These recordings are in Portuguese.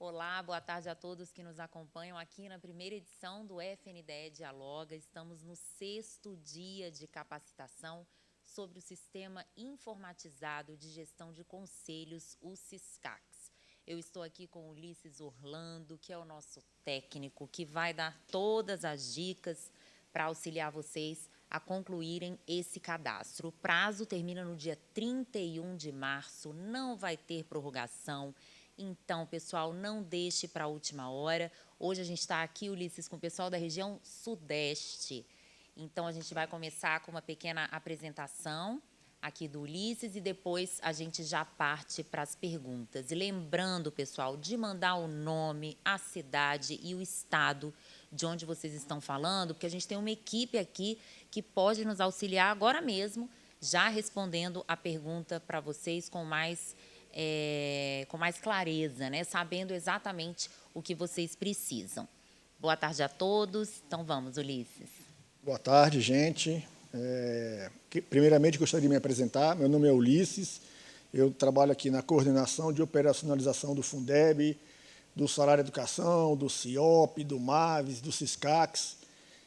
Olá, boa tarde a todos que nos acompanham aqui na primeira edição do FNDE Dialoga. Estamos no 6º dia de capacitação sobre o Sistema Informatizado de Gestão de Conselhos, o SISCAX. Eu estou aqui com o Ulisses Orlando, que é o nosso técnico, que vai dar todas as dicas para auxiliar vocês a concluírem esse cadastro. O prazo termina no dia 31 de março, não vai ter prorrogação. Então, pessoal, não deixe para a última hora. Hoje a gente está aqui, Ulisses, com o pessoal da região Sudeste. Então, a gente vai começar com uma pequena apresentação aqui do Ulisses e depois a gente já parte para as perguntas. E lembrando, pessoal, de mandar o nome, a cidade e o estado de onde vocês estão falando, porque a gente tem uma equipe aqui que pode nos auxiliar agora mesmo, já respondendo a pergunta para vocês com mais clareza, né? Sabendo exatamente o que vocês precisam. Boa tarde a todos. Então, vamos, Ulisses. Boa tarde, gente. Primeiramente, gostaria de me apresentar. Meu nome é Ulisses. Eu trabalho aqui na coordenação de operacionalização do Fundeb, do Salário Educação, do CIOP, do MAVES, do SISCAX,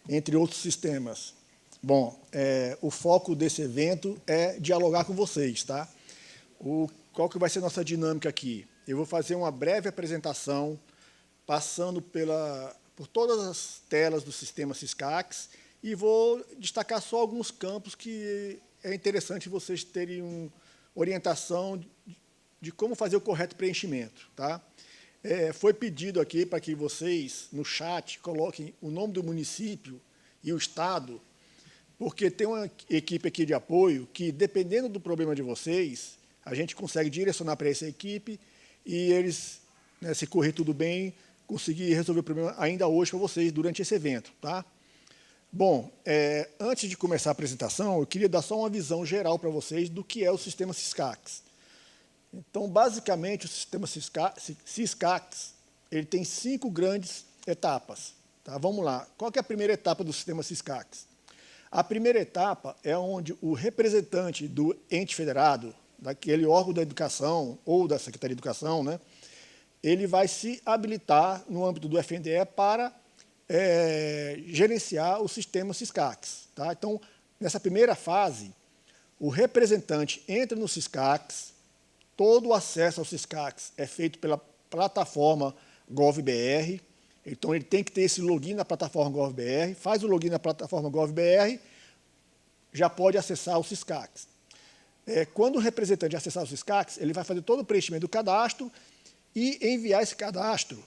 entre outros sistemas. Bom, o foco desse evento é dialogar com vocês, tá? Qual que vai ser a nossa dinâmica aqui? Eu vou fazer uma breve apresentação, passando por todas as telas do sistema SISCAX, e vou destacar só alguns campos que é interessante vocês terem uma orientação de como fazer o correto preenchimento. Tá? Foi pedido aqui para que vocês, no chat, coloquem o nome do município e o estado, porque tem uma equipe aqui de apoio que, dependendo do problema de vocês, a gente consegue direcionar para essa equipe e eles, né, se correr tudo bem, conseguir resolver o problema ainda hoje para vocês durante esse evento. Tá? Bom, antes de começar a apresentação, eu queria dar só uma visão geral para vocês do que é o sistema SISCAX. Então, basicamente, o sistema SISCAX ele tem 5 grandes etapas. Tá? Vamos lá. Qual que é a primeira etapa do sistema SISCAX? A primeira etapa é onde o representante do ente federado, daquele órgão da educação ou da Secretaria de Educação, né, ele vai se habilitar no âmbito do FNDE para gerenciar o sistema SISCAX. Tá? Então, nessa primeira fase, o representante entra no SISCAX, todo o acesso ao SISCAX é feito pela plataforma GovBR, então ele tem que ter esse login na plataforma GovBR, faz o login na plataforma GovBR, já pode acessar o SISCAX. Quando o representante acessar o SISCAX, ele vai fazer todo o preenchimento do cadastro e enviar esse cadastro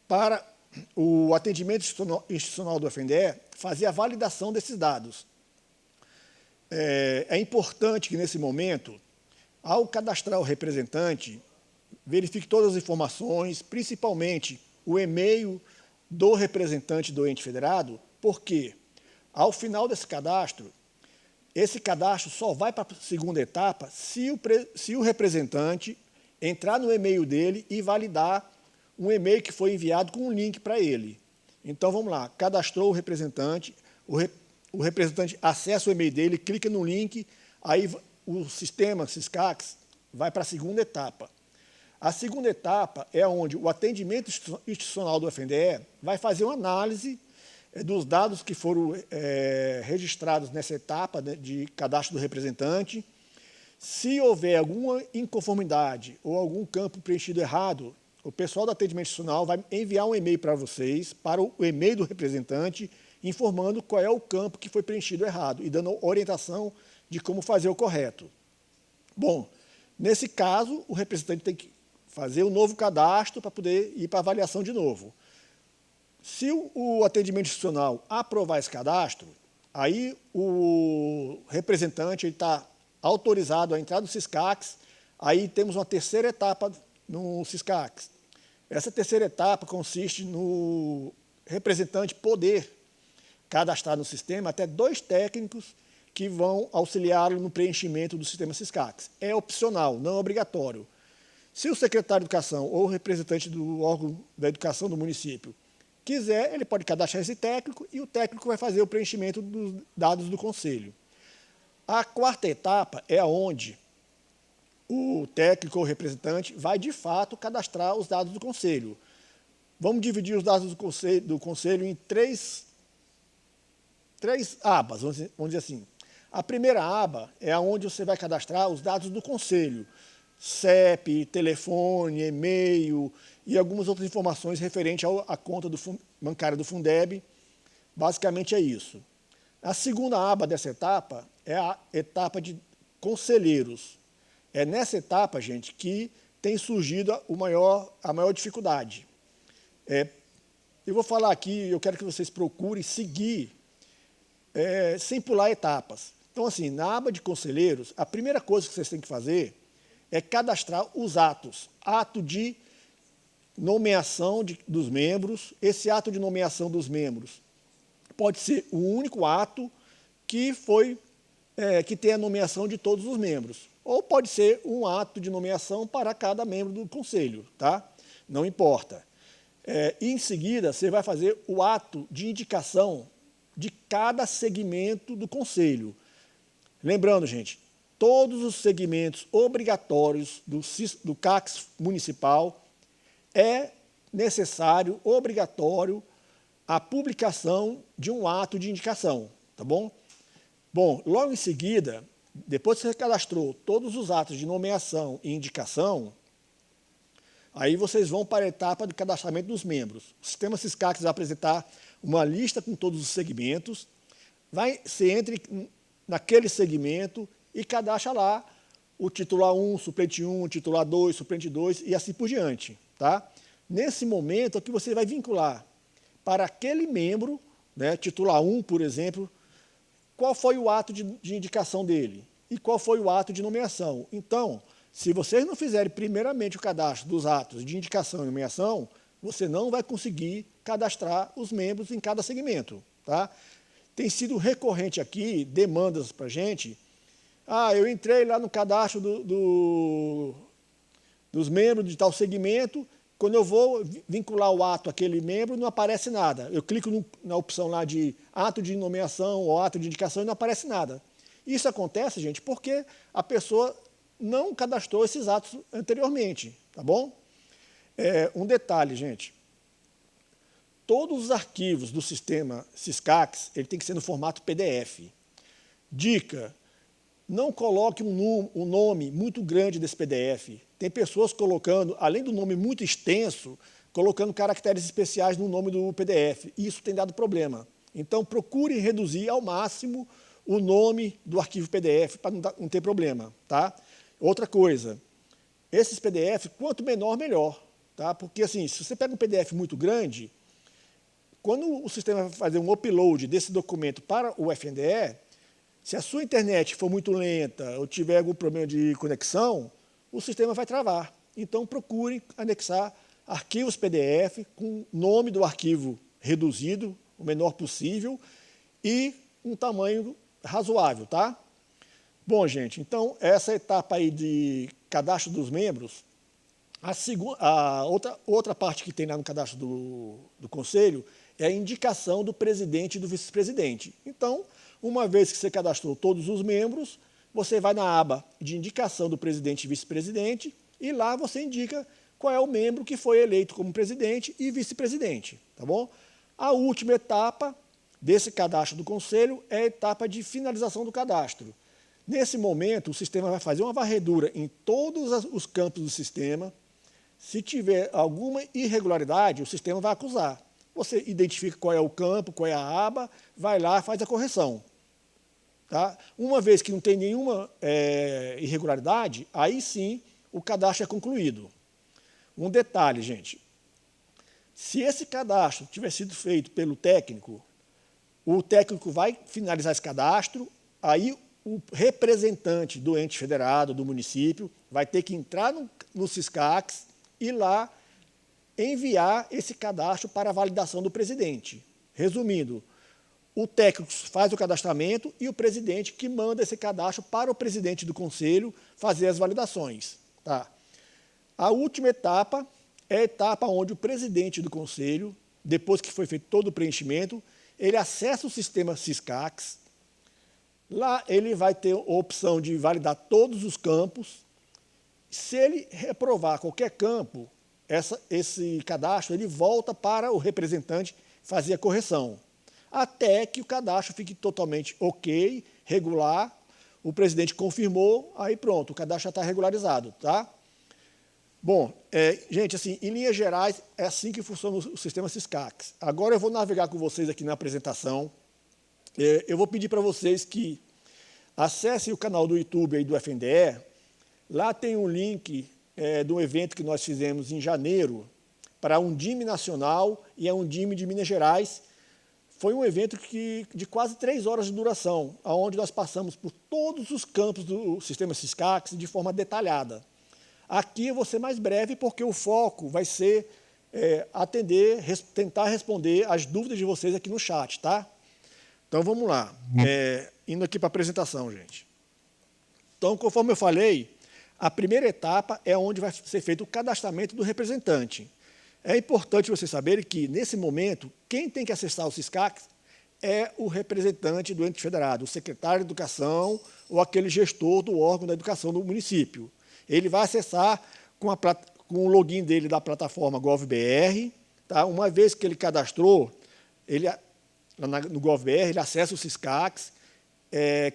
para o atendimento institucional do FNDE fazer a validação desses dados. É importante que, nesse momento, ao cadastrar o representante, verifique todas as informações, principalmente o e-mail do representante do ente federado, porque, ao final desse cadastro, esse cadastro só vai para a segunda etapa se o representante entrar no e-mail dele e validar um e-mail que foi enviado com um link para ele. Então, vamos lá, cadastrou o representante acessa o e-mail dele, clica no link, aí o sistema SISCAX vai para a segunda etapa. A segunda etapa é onde o atendimento institucional do FNDE vai fazer uma análise dos dados que foram registrados nessa etapa, né, de cadastro do representante. Se houver alguma inconformidade ou algum campo preenchido errado, o pessoal do atendimento institucional vai enviar um e-mail para vocês, para o e-mail do representante, informando qual é o campo que foi preenchido errado e dando orientação de como fazer o correto. Bom, nesse caso, o representante tem que fazer um novo cadastro para poder ir para a avaliação de novo. Se o atendimento institucional aprovar esse cadastro, aí o representante está autorizado a entrar no SISCAX, aí temos uma terceira etapa no SISCAX. Essa terceira etapa consiste no representante poder cadastrar no sistema até 2 técnicos que vão auxiliá-lo no preenchimento do sistema SISCAX. É opcional, não é obrigatório. Se o secretário de Educação ou o representante do órgão da educação do município quiser, ele pode cadastrar esse técnico e o técnico vai fazer o preenchimento dos dados do conselho. A quarta etapa é onde o técnico ou representante vai, de fato, cadastrar os dados do conselho. vamos dividir os dados do conselho em três abas, vamos dizer assim. A primeira aba é onde você vai cadastrar os dados do conselho, CEP, telefone, e-mail e algumas outras informações referentes à conta bancária do Fundeb. Basicamente é isso. A segunda aba dessa etapa é a etapa de conselheiros. É nessa etapa, gente, que tem surgido a maior dificuldade. Eu vou falar aqui, eu quero que vocês procurem seguir sem pular etapas. Então, assim, na aba de conselheiros, a primeira coisa que vocês têm que fazer é cadastrar os atos. Ato de nomeação dos membros. Esse ato de nomeação dos membros pode ser o único ato que tem a nomeação de todos os membros. Ou pode ser um ato de nomeação para cada membro do conselho, tá? Não importa. Em seguida, você vai fazer o ato de indicação de cada segmento do conselho. Lembrando, gente, todos os segmentos obrigatórios do CACS municipal é necessário, obrigatório, a publicação de um ato de indicação, tá bom? Bom, logo em seguida, depois que você cadastrou todos os atos de nomeação e indicação, aí vocês vão para a etapa do cadastramento dos membros. O sistema Siscax vai apresentar uma lista com todos os segmentos, você entra naquele segmento e cadastra lá o titular 1, suplente 1, titular 2, suplente 2 e assim por diante. Tá? Nesse momento é que você vai vincular para aquele membro, né, titular 1, por exemplo, qual foi o ato de indicação dele e qual foi o ato de nomeação. Então, se vocês não fizerem primeiramente o cadastro dos atos de indicação e nomeação, você não vai conseguir cadastrar os membros em cada segmento. Tá? Tem sido recorrente aqui demandas para a gente. Eu entrei lá no cadastro dos membros de tal segmento, quando eu vou vincular o ato àquele membro, não aparece nada. Eu clico na opção lá de ato de nomeação ou ato de indicação e não aparece nada. Isso acontece, gente, porque a pessoa não cadastrou esses atos anteriormente, tá bom? Um detalhe, gente. Todos os arquivos do sistema Siscax, ele tem que ser no formato PDF. Dica, não coloque um nome muito grande desse PDF. Tem pessoas colocando, além do nome muito extenso, colocando caracteres especiais no nome do PDF. Isso tem dado problema. Então, procure reduzir ao máximo o nome do arquivo PDF para não ter problema. Tá? Outra coisa, esses PDF, quanto menor, melhor. Tá? Porque, assim, se você pega um PDF muito grande, quando o sistema vai fazer um upload desse documento para o FNDE, se a sua internet for muito lenta ou tiver algum problema de conexão, o sistema vai travar. Então, procure anexar arquivos PDF com o nome do arquivo reduzido, o menor possível, e um tamanho razoável. Tá? Bom, gente, então, essa etapa aí de cadastro dos membros, a outra parte que tem lá no cadastro do conselho é a indicação do presidente e do vice-presidente. Então, uma vez que você cadastrou todos os membros, você vai na aba de indicação do presidente e vice-presidente e lá você indica qual é o membro que foi eleito como presidente e vice-presidente. Tá bom? A última etapa desse cadastro do conselho é a etapa de finalização do cadastro. Nesse momento, o sistema vai fazer uma varredura em todos os campos do sistema. Se tiver alguma irregularidade, o sistema vai acusar. Você identifica qual é o campo, qual é a aba, vai lá, faz a correção. Tá? Uma vez que não tem nenhuma irregularidade, aí sim o cadastro é concluído. Um detalhe, gente. Se esse cadastro tiver sido feito pelo técnico, o técnico vai finalizar esse cadastro, aí o representante do ente federado, do município, vai ter que entrar no Siscax e lá enviar esse cadastro para a validação do presidente. Resumindo, o técnico faz o cadastramento e o presidente que manda esse cadastro para o presidente do conselho fazer as validações. Tá? A última etapa é a etapa onde o presidente do conselho, depois que foi feito todo o preenchimento, ele acessa o sistema Siscax. Lá ele vai ter a opção de validar todos os campos. Se ele reprovar qualquer campo, esse cadastro ele volta para o representante fazer a correção, até que o cadastro fique totalmente ok, regular, o presidente confirmou, aí pronto, o cadastro já está regularizado, tá? Bom, gente, assim, em linhas gerais, é assim que funciona o sistema Syscacs. Agora eu vou navegar com vocês aqui na apresentação. Eu vou pedir para vocês que acessem o canal do YouTube aí do FNDE. Lá tem um link de um evento que nós fizemos em janeiro para a Undime Nacional e a Undime de Minas Gerais. Foi um evento de quase 3 horas de duração, onde nós passamos por todos os campos do sistema Syscacs de forma detalhada. Aqui eu vou ser mais breve, porque o foco vai ser tentar responder as dúvidas de vocês aqui no chat, tá? Então, vamos lá. Indo aqui para a apresentação, gente. Então, conforme eu falei, a primeira etapa é onde vai ser feito o cadastramento do representante. É importante vocês saberem que, nesse momento, quem tem que acessar o Syscacs é o representante do ente federado, o secretário de Educação ou aquele gestor do órgão da educação do município. Ele vai acessar com o login dele da plataforma GovBR. Tá? Uma vez que ele cadastrou, no GovBR, ele acessa o Syscacs,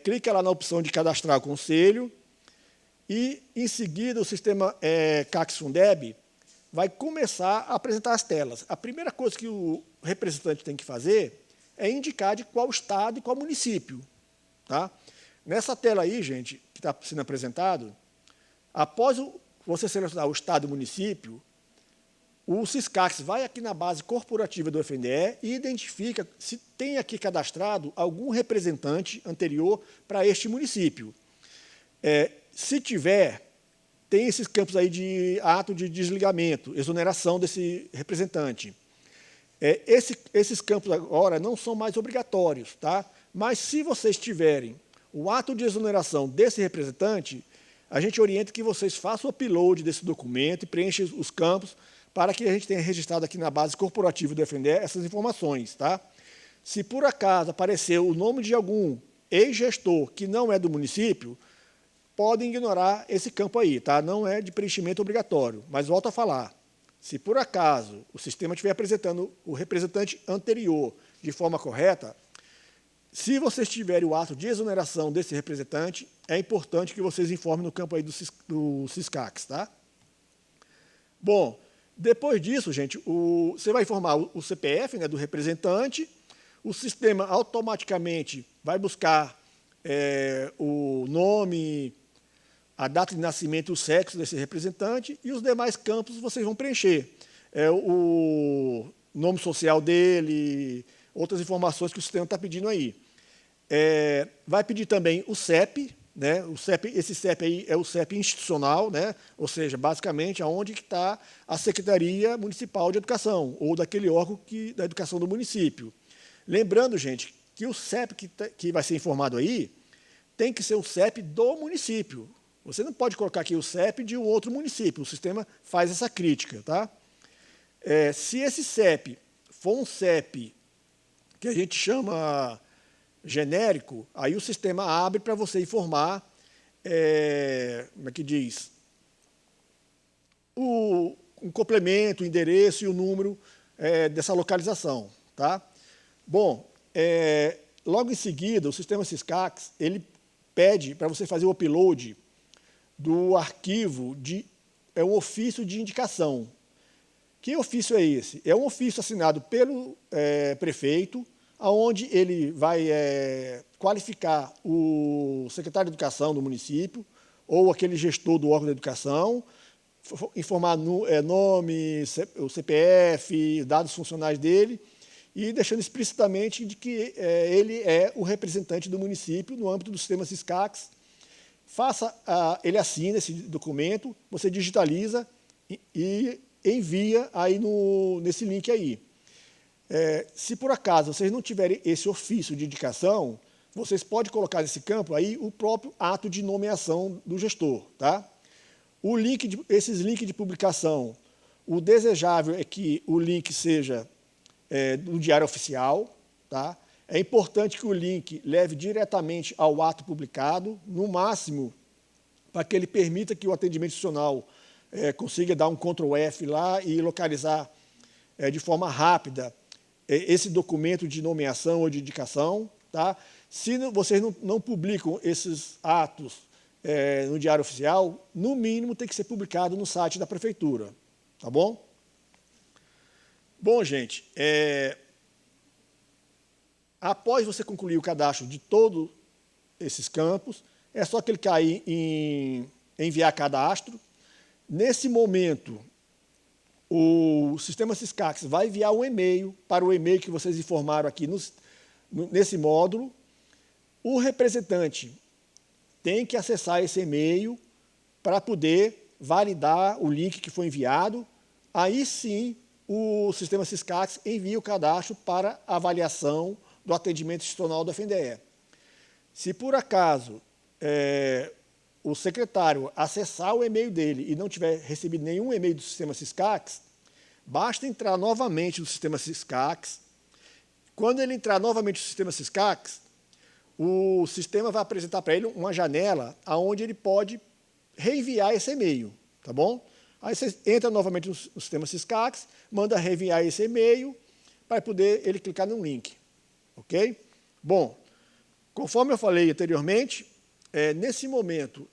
clica lá na opção de cadastrar o conselho e, em seguida, o sistema CACS Fundeb vai começar a apresentar as telas. A primeira coisa que o representante tem que fazer é indicar de qual estado e qual município. Tá? Nessa tela aí, gente, que está sendo apresentado, após você selecionar o estado e o município, o Syscacs vai aqui na base corporativa do FNDE e identifica se tem aqui cadastrado algum representante anterior para este município. Se tiver, tem esses campos aí de ato de desligamento, exoneração desse representante. Esses campos agora não são mais obrigatórios, tá? Mas se vocês tiverem o ato de exoneração desse representante, a gente orienta que vocês façam o upload desse documento e preenchem os campos para que a gente tenha registrado aqui na base corporativa do FNDE essas informações. Tá? Se por acaso aparecer o nome de algum ex-gestor que não é do município, podem ignorar esse campo aí. Tá? Não é de preenchimento obrigatório, mas volto a falar. Se por acaso o sistema estiver apresentando o representante anterior de forma correta, se vocês tiverem o ato de exoneração desse representante, é importante que vocês informem no campo aí do Syscacs, tá? Bom, depois disso, gente, você vai informar o CPF, né, do representante, o sistema automaticamente vai buscar o nome, a data de nascimento e o sexo desse representante, e os demais campos vocês vão preencher. O nome social dele, outras informações que o sistema está pedindo aí. Vai pedir também o CEP, né? Esse CEP aí é o CEP institucional, né? Ou seja, basicamente aonde está a Secretaria Municipal de Educação, ou daquele órgão da educação do município. Lembrando, gente, que o CEP que vai ser informado aí tem que ser o CEP do município. Você não pode colocar aqui o CEP de um outro município, o sistema faz essa crítica. Tá? Se esse CEP for um CEP que a gente chama genérico, aí o sistema abre para você informar, como é que diz, um complemento, o endereço e o número dessa localização. Tá? Bom, logo em seguida, o sistema Syscacs, ele pede para você fazer o upload do arquivo um ofício de indicação. Que ofício é esse? É um ofício assinado pelo prefeito, onde ele vai qualificar o secretário de Educação do município ou aquele gestor do órgão da educação, informar nome, o CPF, dados funcionais dele, e deixando explicitamente de que ele é o representante do município no âmbito do sistema Syscacs. Ele assina esse documento, você digitaliza e envia aí nesse link aí. Se por acaso vocês não tiverem esse ofício de indicação, vocês podem colocar nesse campo aí o próprio ato de nomeação do gestor. Tá? Esses links de publicação, o desejável é que o link seja do Diário Oficial. Tá? É importante que o link leve diretamente ao ato publicado, no máximo, para que ele permita que o atendimento institucional consiga dar um Ctrl F lá e localizar de forma rápida esse documento de nomeação ou de indicação. Tá? Se vocês não publicam esses atos no Diário Oficial, no mínimo tem que ser publicado no site da Prefeitura. Tá bom? Bom, gente, após você concluir o cadastro de todos esses campos, é só clicar aí em enviar cadastro. Nesse momento, o sistema Syscax vai enviar um e-mail para o e-mail que vocês informaram aqui nesse módulo. O representante tem que acessar esse e-mail para poder validar o link que foi enviado. Aí sim, o sistema Syscax envia o cadastro para avaliação do atendimento institucional do FNDE. Se por acaso o secretário acessar o e-mail dele e não tiver recebido nenhum e-mail do sistema Syscax, basta entrar novamente no sistema Syscax. Quando ele entrar novamente no sistema Syscax, o sistema vai apresentar para ele uma janela onde ele pode reenviar esse e-mail, tá bom? Aí você entra novamente no sistema Syscax, manda reenviar esse e-mail para poder ele clicar no link, ok? Bom, conforme eu falei anteriormente, nesse momento,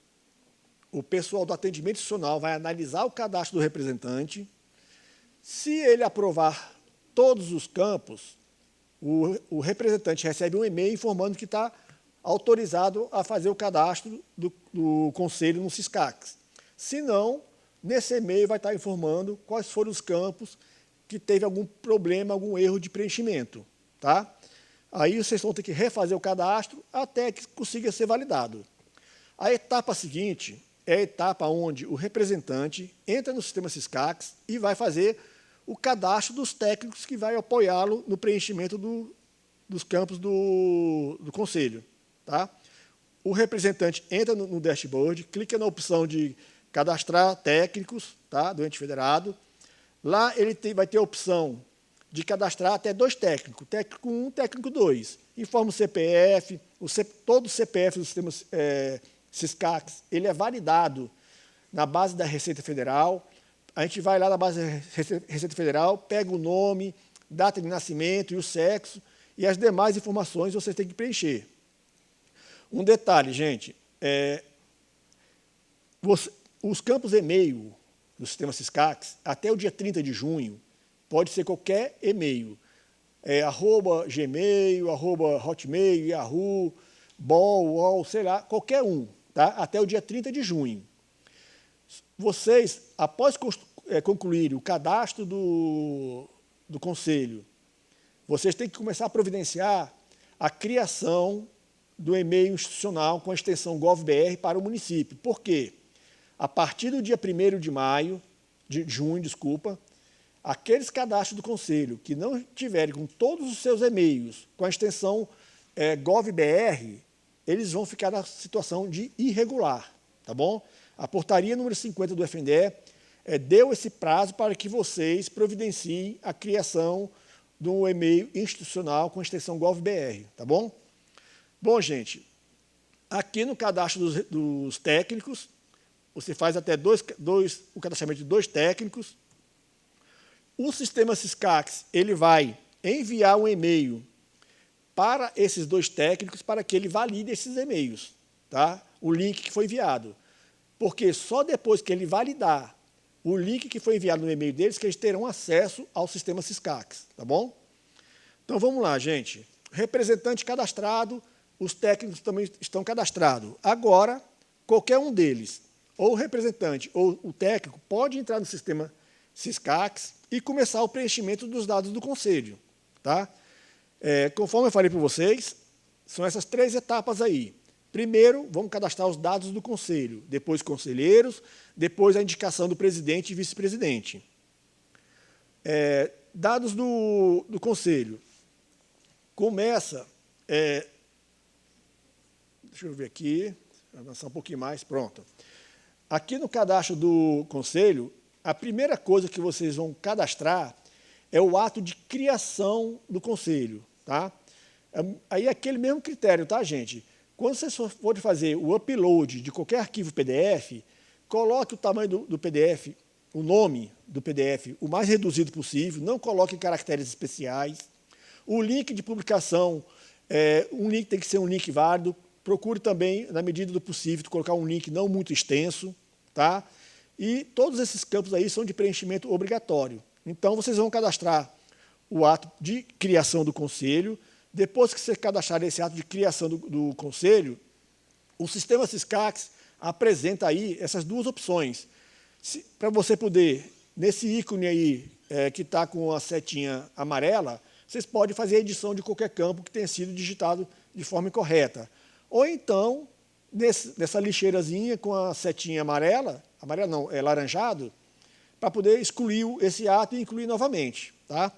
o pessoal do atendimento institucional vai analisar o cadastro do representante. Se ele aprovar todos os campos, o representante recebe um e-mail informando que está autorizado a fazer o cadastro do conselho no Syscax. Se não, nesse e-mail vai estar informando quais foram os campos que teve algum problema, algum erro de preenchimento. Tá? Aí vocês vão ter que refazer o cadastro até que consiga ser validado. A etapa seguinte é a etapa onde o representante entra no sistema Syscax e vai fazer o cadastro dos técnicos que vai apoiá-lo no preenchimento dos campos do conselho. Tá? O representante entra no dashboard, clica na opção de cadastrar técnicos, tá, do ente federado. Lá ele vai ter a opção de cadastrar até 2 técnicos, técnico 1, técnico 2. Informa o CPF, todo o CPF do sistema Syscax, ele é validado na base da Receita Federal. A gente vai lá na base da Receita Federal, pega o nome, data de nascimento e o sexo, e as demais informações vocês têm que preencher. Um detalhe, gente, os campos e-mail do sistema Syscax, até o dia 30 de junho, pode ser qualquer e-mail, @gmail, @hotmail, Yahoo, UOL, sei lá, qualquer um, tá? Até o dia 30 de junho. Vocês, após concluir o cadastro do conselho, vocês têm que começar a providenciar a criação do e-mail institucional com a extensão GovBR para o município. Por quê? A partir do dia 1º de junho, aqueles cadastros do conselho que não tiverem com todos os seus e-mails com a extensão GovBR, eles vão ficar na situação de irregular, tá bom? A portaria número 50 do FNDE deu esse prazo para que vocês providenciem a criação de um e-mail institucional com a extensão GovBR, tá bom? Bom, gente, aqui no cadastro dos técnicos, você faz até o cadastramento de 2 técnicos. O sistema Syscax ele vai enviar um e-mail para esses 2 técnicos para que ele valide esses e-mails, tá? O link que foi enviado. Porque só depois que ele validar o link que foi enviado no e-mail deles que eles terão acesso ao sistema Syscax, tá bom? Então, vamos lá, gente. Representante cadastrado, os técnicos também estão cadastrados. Agora, qualquer um deles, ou o representante ou o técnico, pode entrar no sistema Syscax e começar o preenchimento dos dados do conselho. Tá? Conforme eu falei para vocês, são essas 3 etapas aí. Primeiro, vamos cadastrar os dados do conselho, depois conselheiros, depois a indicação do presidente e vice-presidente. Dados do conselho. Começa... deixa eu ver aqui, avançar um pouquinho mais, pronto. Aqui no cadastro do conselho, a primeira coisa que vocês vão cadastrar é o ato de criação do conselho. Tá? Aí é aquele mesmo critério, tá, gente? Quando vocês forem fazer o upload de qualquer arquivo PDF, coloque o tamanho do PDF, o nome do PDF, o mais reduzido possível, não coloque caracteres especiais. O link de publicação, um link tem que ser um link válido. Procure também, na medida do possível, colocar um link não muito extenso, tá? E todos esses campos aí são de preenchimento obrigatório. Então, vocês vão cadastrar o ato de criação do conselho. Depois que você cadastrar esse ato de criação do conselho, o sistema Syscax apresenta aí essas duas opções. Para você poder, nesse ícone aí, que está com a setinha amarela, vocês podem fazer a edição de qualquer campo que tenha sido digitado de forma incorreta. Ou então, nessa lixeirazinha com a setinha amarela não, é laranjado, para poder excluir esse ato e incluir novamente. Tá?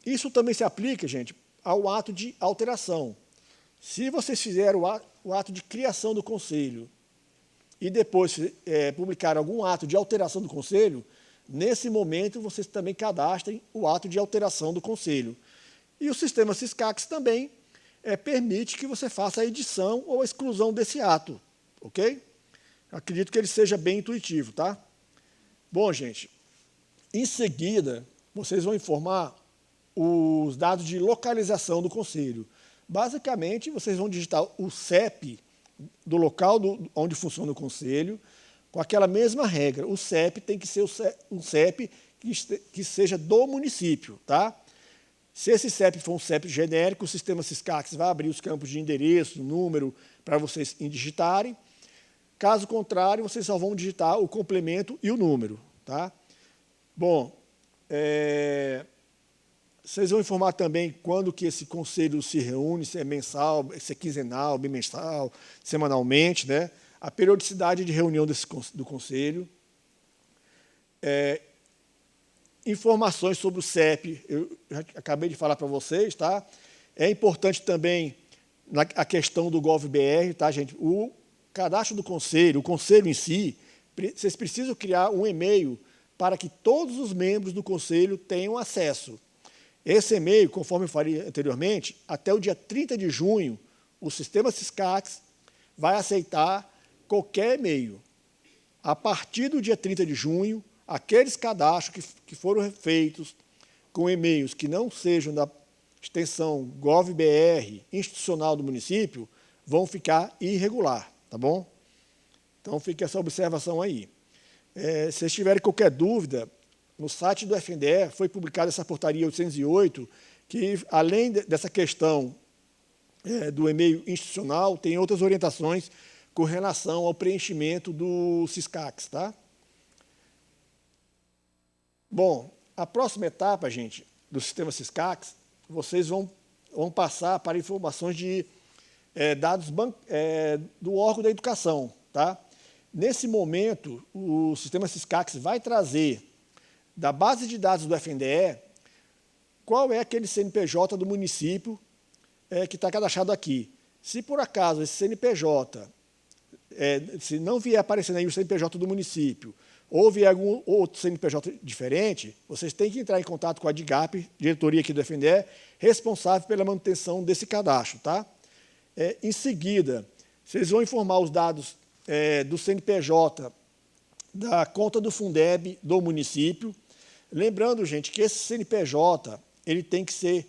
Isso também se aplica, gente, ao ato de alteração. Se vocês fizeram o ato de criação do conselho e depois publicar algum ato de alteração do conselho, nesse momento vocês também cadastrem o ato de alteração do conselho. E o sistema Syscax também permite que você faça a edição ou a exclusão desse ato, ok? Acredito que ele seja bem intuitivo, tá? Bom, gente, em seguida, vocês vão informar os dados de localização do conselho. Basicamente, vocês vão digitar o CEP do local onde funciona o conselho, com aquela mesma regra. O CEP tem que ser um CEP que seja do município, tá? Se esse CEP for um CEP genérico, o sistema Syscax vai abrir os campos de endereço, número, para vocês digitarem. Caso contrário, vocês só vão digitar o complemento e o número. Tá? Bom, vocês vão informar também quando que esse conselho se reúne, se é mensal, se é quinzenal, bimestral, semanalmente, né? A periodicidade de reunião do conselho. Informações sobre o CEP, eu já acabei de falar para vocês, tá? É importante também a questão do GovBR, tá, gente? O cadastro do conselho, o conselho em si, vocês precisam criar um e-mail para que todos os membros do conselho tenham acesso. Esse e-mail, conforme eu falei anteriormente, até o dia 30 de junho, o sistema Syscax vai aceitar qualquer e-mail. A partir do dia 30 de junho, aqueles cadastros que foram feitos com e-mails que não sejam da extensão GovBR institucional do município vão ficar irregular, tá bom? Então, fique essa observação aí. Se vocês tiverem qualquer dúvida, no site do FNDE foi publicada essa portaria 808, que, além dessa questão do e-mail institucional, tem outras orientações com relação ao preenchimento do Syscax, tá? Bom, a próxima etapa, gente, do sistema Syscax, vocês vão passar para informações de dados do órgão da educação. Tá? Nesse momento, o sistema Syscax vai trazer da base de dados do FNDE qual é aquele CNPJ do município que está cadastrado aqui. Se por acaso esse CNPJ, se não vier aparecendo aí o CNPJ do município, ou vier algum outro CNPJ diferente, vocês têm que entrar em contato com a DIGAP, diretoria aqui do FNDE, responsável pela manutenção desse cadastro. Tá? Em seguida, vocês vão informar os dados do CNPJ, da conta do Fundeb do município. Lembrando, gente, que esse CNPJ ele tem que ser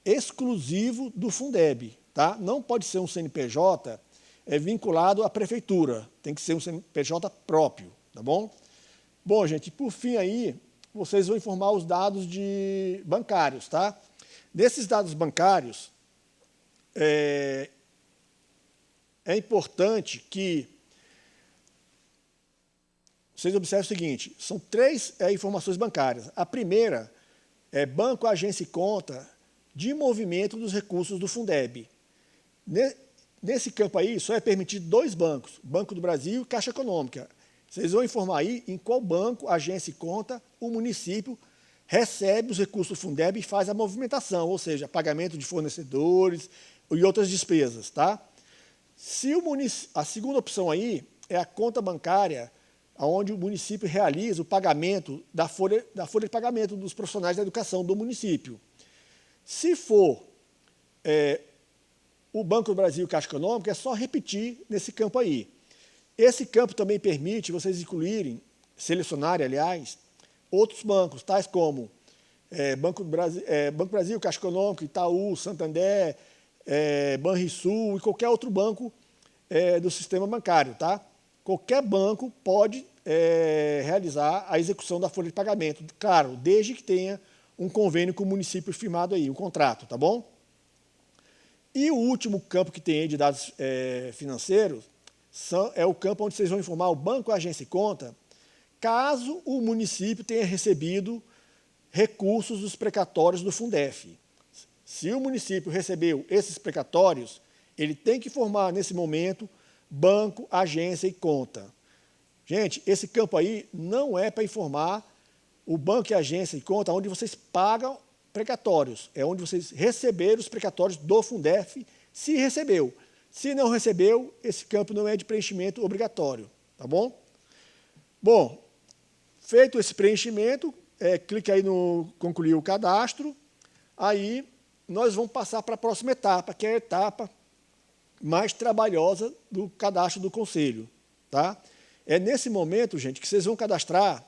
exclusivo do Fundeb. Tá? Não pode ser um CNPJ vinculado à prefeitura, tem que ser um CNPJ próprio. Tá bom? Bom, gente, por fim aí, vocês vão informar os dados bancários, tá? Nesses dados bancários, é importante que vocês observem o seguinte, são 3 informações bancárias. A primeira é banco, agência e conta de movimento dos recursos do Fundeb. Nesse campo aí, só é permitido 2 bancos, Banco do Brasil e Caixa Econômica. Vocês vão informar aí em qual banco, agência e conta o município recebe os recursos do Fundeb e faz a movimentação, ou seja, pagamento de fornecedores e outras despesas. Tá? A segunda opção aí é a conta bancária, onde o município realiza o pagamento da folha de pagamento dos profissionais da educação do município. Se for o Banco do Brasil e Caixa Econômica, é só repetir nesse campo aí. Esse campo também permite vocês incluírem, selecionarem, aliás, outros bancos, tais como Banco Brasil, Caixa Econômica, Itaú, Santander, Banrisul e qualquer outro banco do sistema bancário. Tá? Qualquer banco pode realizar a execução da folha de pagamento, claro, desde que tenha um convênio com o município firmado aí, um contrato, tá bom? E o último campo que tem aí de dados financeiros é o campo onde vocês vão informar o banco, a agência e conta, caso o município tenha recebido recursos dos precatórios do Fundef. Se o município recebeu esses precatórios, ele tem que informar nesse momento banco, agência e conta. Gente, esse campo aí não é para informar o banco, a agência e conta onde vocês pagam precatórios. É onde vocês receberam os precatórios do Fundef, se recebeu. Se não recebeu, esse campo não é de preenchimento obrigatório. Tá bom? Bom, feito esse preenchimento, clique aí no concluir o cadastro, aí nós vamos passar para a próxima etapa, que é a etapa mais trabalhosa do cadastro do Conselho. Tá? É nesse momento, gente, que vocês vão cadastrar,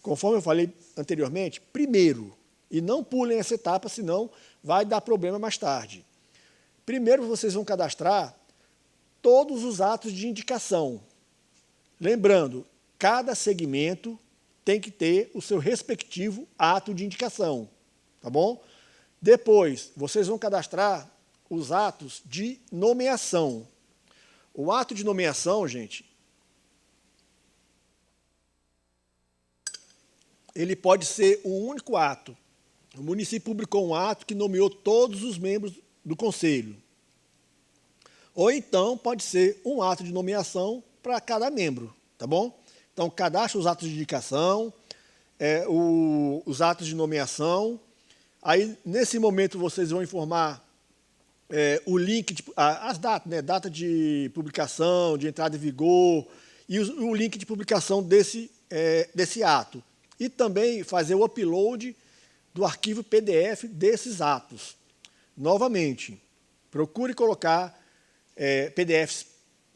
conforme eu falei anteriormente, primeiro, e não pulem essa etapa, senão vai dar problema mais tarde. Primeiro, vocês vão cadastrar todos os atos de indicação. Lembrando, cada segmento tem que ter o seu respectivo ato de indicação, tá bom? Depois, vocês vão cadastrar os atos de nomeação. O ato de nomeação, gente, ele pode ser um único ato. O município publicou um ato que nomeou todos os membros do conselho. Ou então pode ser um ato de nomeação para cada membro, tá bom? Então, cadastre os atos de indicação, os atos de nomeação. Aí, nesse momento, vocês vão informar o link, as datas, né? Data de publicação, de entrada em vigor, e o link de publicação desse ato. E também fazer o upload do arquivo PDF desses atos. Novamente, procure colocar PDFs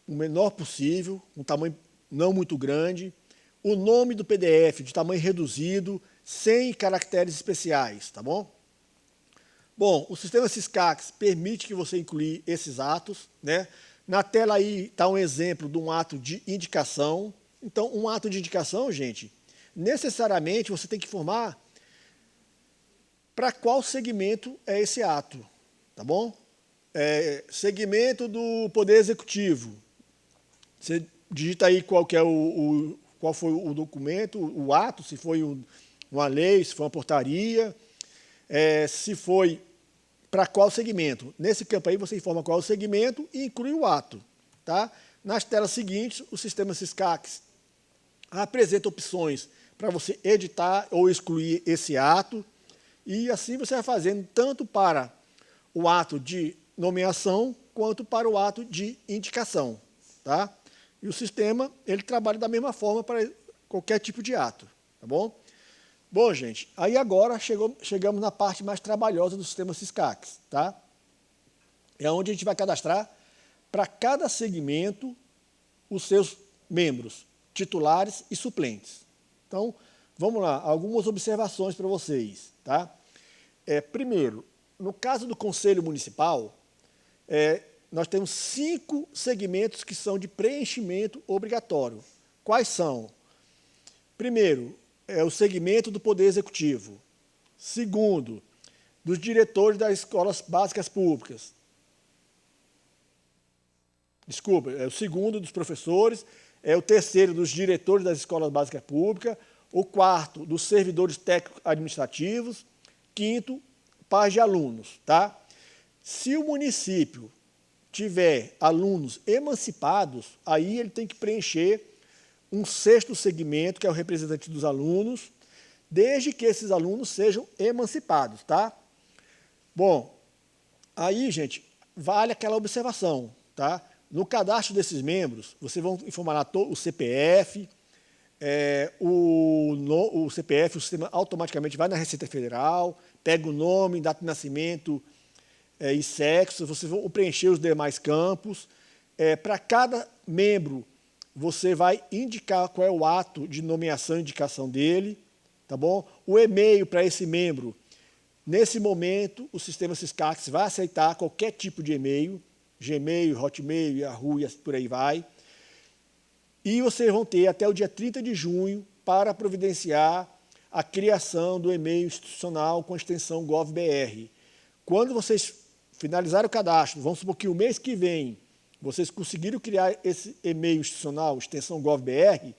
o menor possível, um tamanho não muito grande, o nome do PDF de tamanho reduzido, sem caracteres especiais, tá bom? Bom, o sistema Syscax permite que você inclua esses atos, né? Na tela aí está um exemplo de um ato de indicação. Então, um ato de indicação, gente, necessariamente você tem que informar para qual segmento é esse ato, tá bom? Segmento do Poder Executivo. Você digita aí qual foi o documento, o ato, se foi uma lei, se foi uma portaria, se foi para qual segmento. Nesse campo aí você informa qual é o segmento e inclui o ato. Tá? Nas telas seguintes, o sistema Syscax apresenta opções para você editar ou excluir esse ato, e assim você vai fazendo tanto para o ato de nomeação quanto para o ato de indicação. Tá? E o sistema ele trabalha da mesma forma para qualquer tipo de ato. Tá bom? Bom, gente, aí agora chegamos na parte mais trabalhosa do sistema Syscax. Tá? É onde a gente vai cadastrar para cada segmento os seus membros, titulares e suplentes. Então, vamos lá, algumas observações para vocês. Tá? Primeiro, no caso do Conselho Municipal, nós temos 5 segmentos que são de preenchimento obrigatório. Quais são? Primeiro, o segmento do Poder Executivo. Segundo, dos diretores das escolas básicas públicas. Desculpa, é o segundo dos professores, é o terceiro dos diretores das escolas básicas públicas, o quarto dos servidores técnicos administrativos, quinto, pais de alunos. Tá? Se o município tiver alunos emancipados, aí ele tem que preencher um 6º segmento, que é o representante dos alunos, desde que esses alunos sejam emancipados. Tá? Bom, aí, gente, vale aquela observação. Tá? No cadastro desses membros, vocês vão informar lá o CPF, o CPF, o sistema automaticamente vai na Receita Federal, pega o nome, data de nascimento e sexo, vocês vão preencher os demais campos. Para cada membro você vai indicar qual é o ato de nomeação e indicação dele, tá bom? O e-mail para esse membro. Nesse momento, o sistema Syscax vai aceitar qualquer tipo de e-mail, Gmail, Hotmail, Yahoo e por aí vai. E vocês vão ter até o dia 30 de junho para providenciar a criação do e-mail institucional com a extensão GovBR. Quando vocês finalizarem o cadastro, vamos supor que o mês que vem vocês conseguiram criar esse e-mail institucional, extensão GovBR,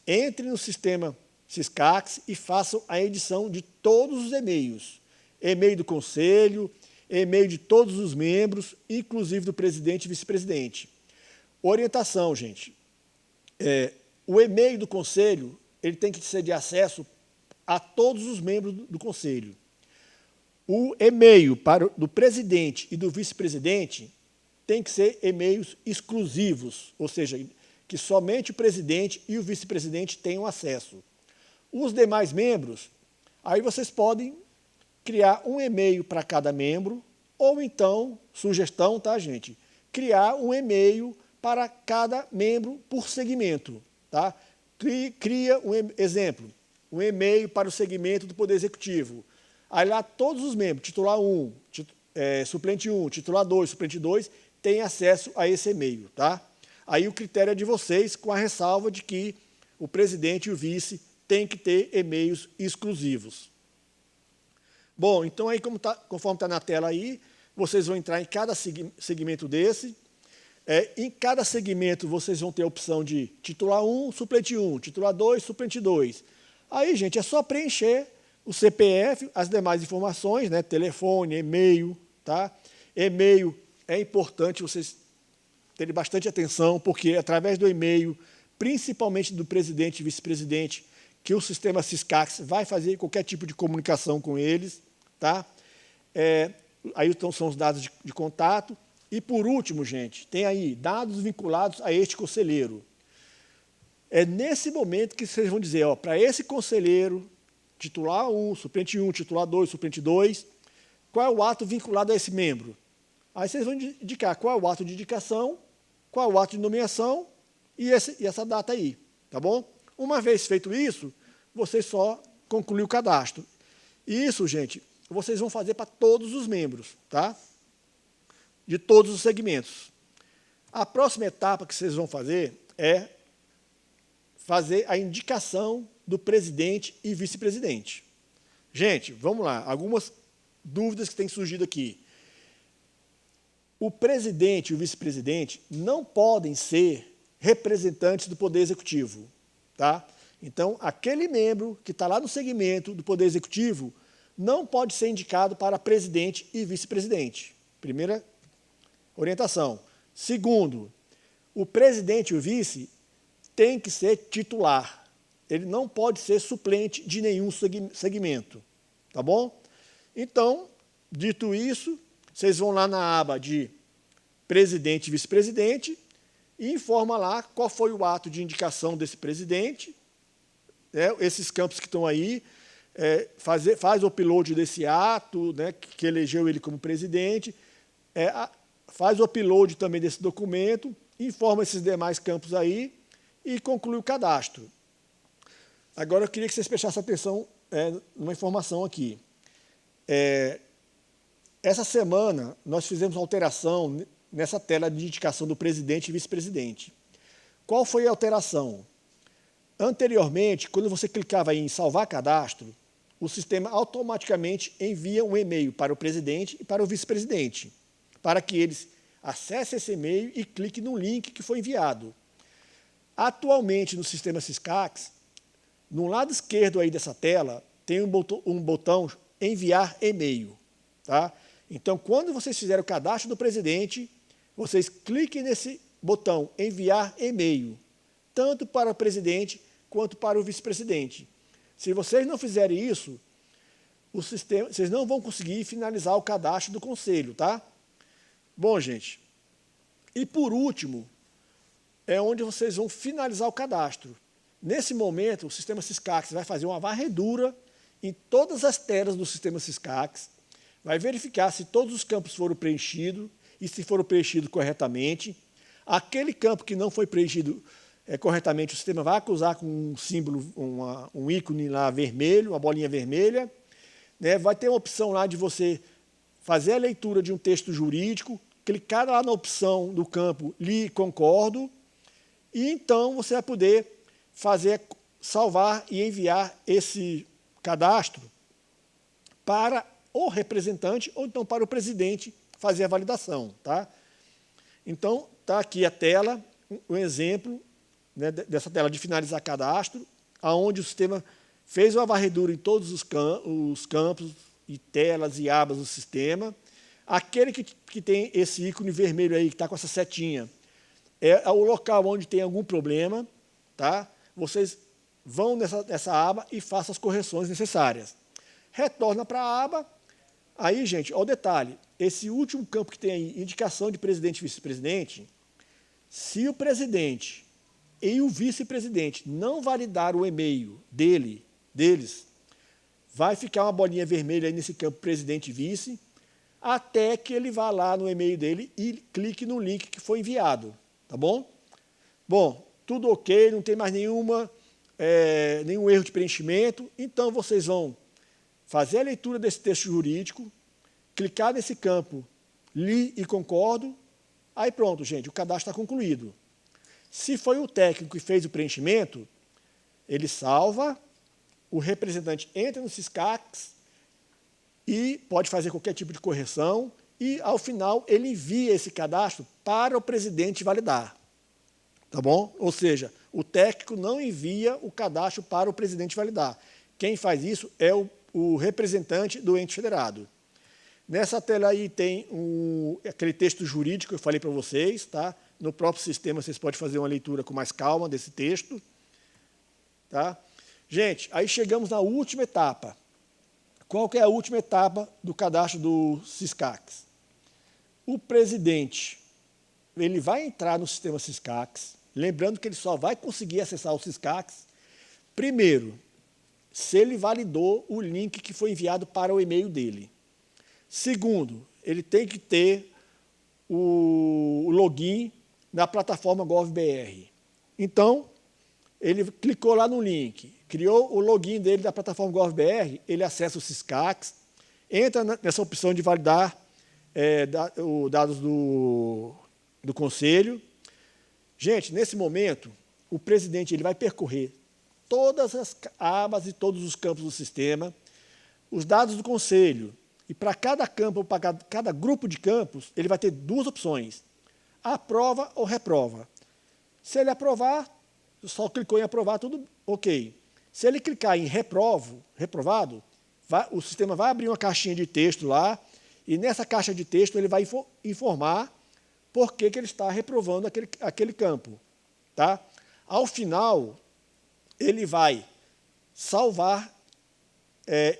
entre no sistema Syscax e façam a edição de todos os e-mails. E-mail do conselho, e-mail de todos os membros, inclusive do presidente e vice-presidente. Orientação, gente. O e-mail do conselho ele tem que ser de acesso a todos os membros do conselho. O e-mail do presidente e do vice-presidente tem que ser e-mails exclusivos, ou seja, que somente o presidente e o vice-presidente tenham acesso. Os demais membros, aí vocês podem criar um e-mail para cada membro, ou então, sugestão, tá, gente? Criar um e-mail para cada membro por segmento, tá? Cria exemplo, um e-mail para o segmento do Poder Executivo. Aí lá todos os membros, titular 1, suplente 1, titular 2, suplente 2, têm acesso a esse e-mail, tá? Aí o critério é de vocês, com a ressalva de que o presidente e o vice têm que ter e-mails exclusivos. Bom, então aí conforme está na tela aí, vocês vão entrar em cada segmento desse. Em cada segmento vocês vão ter a opção de titular 1, suplente 1, titular 2, suplente 2. Aí, gente, é só preencher o CPF, as demais informações, né, telefone, e-mail, tá? E-mail é importante vocês terem bastante atenção, porque através do e-mail, principalmente do presidente e vice-presidente, que o sistema Syscax vai fazer qualquer tipo de comunicação com eles, tá? Aí então, são os dados de contato. E, por último, gente, tem aí dados vinculados a este conselheiro. É nesse momento que vocês vão dizer, ó, para esse conselheiro, titular 1, suplente 1, titular 2, suplente 2, qual é o ato vinculado a esse membro? Aí vocês vão indicar qual é o ato de indicação, qual é o ato de nomeação e essa data aí, tá bom? Uma vez feito isso, vocês só concluem o cadastro. E isso, gente, vocês vão fazer para todos os membros, tá? De todos os segmentos. A próxima etapa que vocês vão fazer é fazer a indicação do presidente e vice-presidente. Gente, vamos lá, algumas dúvidas que têm surgido aqui. O presidente e o vice-presidente não podem ser representantes do Poder Executivo, tá? Então, aquele membro que está lá no segmento do Poder Executivo não pode ser indicado para presidente e vice-presidente. Primeira orientação. Segundo, o presidente e o vice tem que ser titular. Ele não pode ser suplente de nenhum segmento, tá bom? Então, dito isso, vocês vão lá na aba de presidente e vice-presidente e informa lá qual foi o ato de indicação desse presidente, esses campos que estão aí, faz o upload desse ato, né, que elegeu ele como presidente, faz o upload também desse documento, informa esses demais campos aí e conclui o cadastro. Agora, eu queria que vocês prestassem atenção numa informação aqui. Essa semana, nós fizemos uma alteração nessa tela de indicação do presidente e vice-presidente. Qual foi a alteração? Anteriormente, quando você clicava em salvar cadastro, o sistema automaticamente envia um e-mail para o presidente e para o vice-presidente, para que eles acessem esse e-mail e cliquem no link que foi enviado. Atualmente, no sistema Syscax, no lado esquerdo aí dessa tela, tem um botão enviar e-mail, tá? Então, quando vocês fizerem o cadastro do presidente, vocês cliquem nesse botão enviar e-mail, tanto para o presidente quanto para o vice-presidente. Se vocês não fizerem isso, o sistema, vocês não vão conseguir finalizar o cadastro do conselho, tá? Bom, gente, e por último, é onde vocês vão finalizar o cadastro. Nesse momento, o sistema Syscax vai fazer uma varredura em todas as telas do sistema Syscax, vai verificar se todos os campos foram preenchidos e se foram preenchidos corretamente. Aquele campo que não foi preenchido, corretamente, o sistema vai acusar com um símbolo, um ícone lá vermelho, uma bolinha vermelha. Né? Vai ter uma opção lá de você fazer a leitura de um texto jurídico, clicar lá na opção do campo li concordo, e então você vai poder salvar e enviar esse cadastro para o representante ou então para o presidente fazer a validação. Tá? Então, está aqui a tela, um exemplo, né, dessa tela de finalizar cadastro, onde o sistema fez uma varredura em todos os campos e telas e abas do sistema. Aquele que tem esse ícone vermelho aí, que está com essa setinha, é o local onde tem algum problema. Tá? Vocês vão nessa aba e façam as correções necessárias. Retorna para a aba. Aí, gente, olha o detalhe. Esse último campo que tem aí, indicação de presidente e vice-presidente, se o presidente e o vice-presidente não validar o e-mail deles, vai ficar uma bolinha vermelha aí nesse campo presidente e vice, até que ele vá lá no e-mail dele e clique no link que foi enviado. Tá bom? Bom, tudo ok, não tem mais nenhum erro de preenchimento. Então, vocês vão fazer a leitura desse texto jurídico, clicar nesse campo li e concordo, aí pronto, gente, o cadastro está concluído. Se foi o técnico que fez o preenchimento, ele salva, o representante entra no Syscax e pode fazer qualquer tipo de correção e, ao final, ele envia esse cadastro para o presidente validar. Tá bom? Ou seja, o técnico não envia o cadastro para o presidente validar. Quem faz isso é o representante do ente federado. Nessa tela aí tem aquele texto jurídico que eu falei para vocês. Tá? No próprio sistema vocês podem fazer uma leitura com mais calma desse texto. Tá? Gente, aí chegamos na última etapa. Qual que é a última etapa do cadastro do Syscax? O presidente ele vai entrar no sistema Syscax, lembrando que ele só vai conseguir acessar o Syscax, primeiro, se ele validou o link que foi enviado para o e-mail dele. Segundo, ele tem que ter o login na plataforma GovBR. Então, ele clicou lá no link, criou o login dele da plataforma GovBR, ele acessa o Syscax, entra nessa opção de validar os dados do conselho. Gente, nesse momento, o presidente ele vai percorrer todas as abas e todos os campos do sistema, os dados do conselho, e para cada campo, para cada grupo de campos, ele vai ter duas opções, aprova ou reprova. Se ele aprovar, só clicou em aprovar, tudo ok. Se ele clicar em reprovado, o sistema vai abrir uma caixinha de texto lá, e nessa caixa de texto ele vai informar por que ele está reprovando aquele campo. Tá? Ao final, ele vai salvar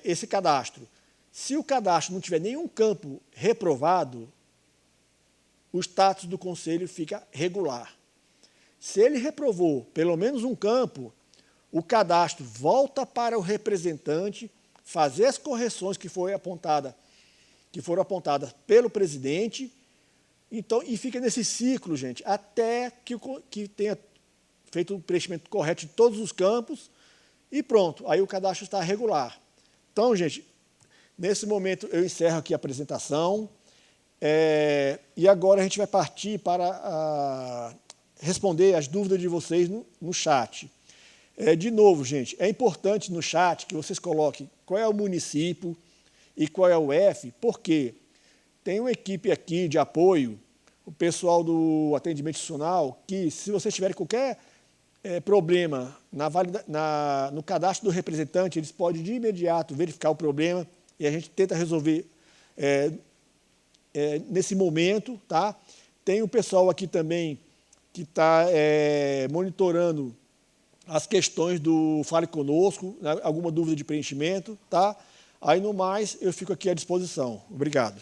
esse cadastro. Se o cadastro não tiver nenhum campo reprovado, o status do conselho fica regular. Se ele reprovou pelo menos um campo, o cadastro volta para o representante fazer as correções que foram apontadas pelo presidente, então, e fica nesse ciclo, gente, até que tenha feito o preenchimento correto de todos os campos, e pronto, aí o cadastro está regular. Então, gente, nesse momento eu encerro aqui a apresentação, e agora a gente vai partir para responder as dúvidas de vocês no chat. De novo, gente, é importante no chat que vocês coloquem qual é o município e qual é o F, porque tem uma equipe aqui de apoio, o pessoal do atendimento institucional, que se vocês tiverem qualquer problema no cadastro do representante, eles podem de imediato verificar o problema e a gente tenta resolver nesse momento. Tá? Tem o pessoal aqui também que está monitorando as questões do Fale Conosco, né, alguma dúvida de preenchimento. Tá? Aí, no mais, eu fico aqui à disposição. Obrigado.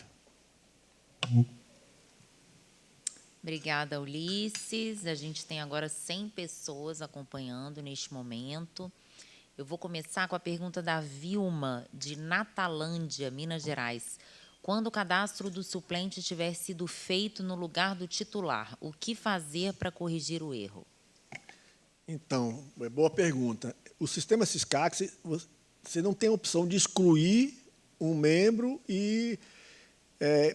Obrigada, Ulisses. A gente tem agora 100 pessoas acompanhando neste momento. Eu vou começar com a pergunta da Vilma, de Natalândia, Minas Gerais. Quando o cadastro do suplente tiver sido feito no lugar do titular, o que fazer para corrigir o erro? Então, boa pergunta. O sistema SISCAX, você não tem a opção de excluir um membro e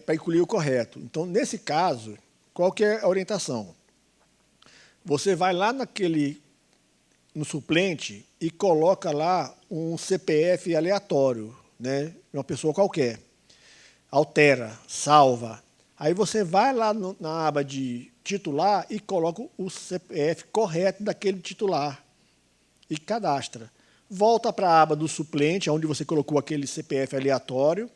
para incluir o correto. Então, nesse caso, qual que é a orientação? Você vai lá no suplente e coloca lá um CPF aleatório, né, de uma pessoa qualquer. Altera, salva. Aí você vai lá na aba de titular e coloca o CPF correto daquele titular e cadastra. Volta para a aba do suplente, onde você colocou aquele CPF aleatório,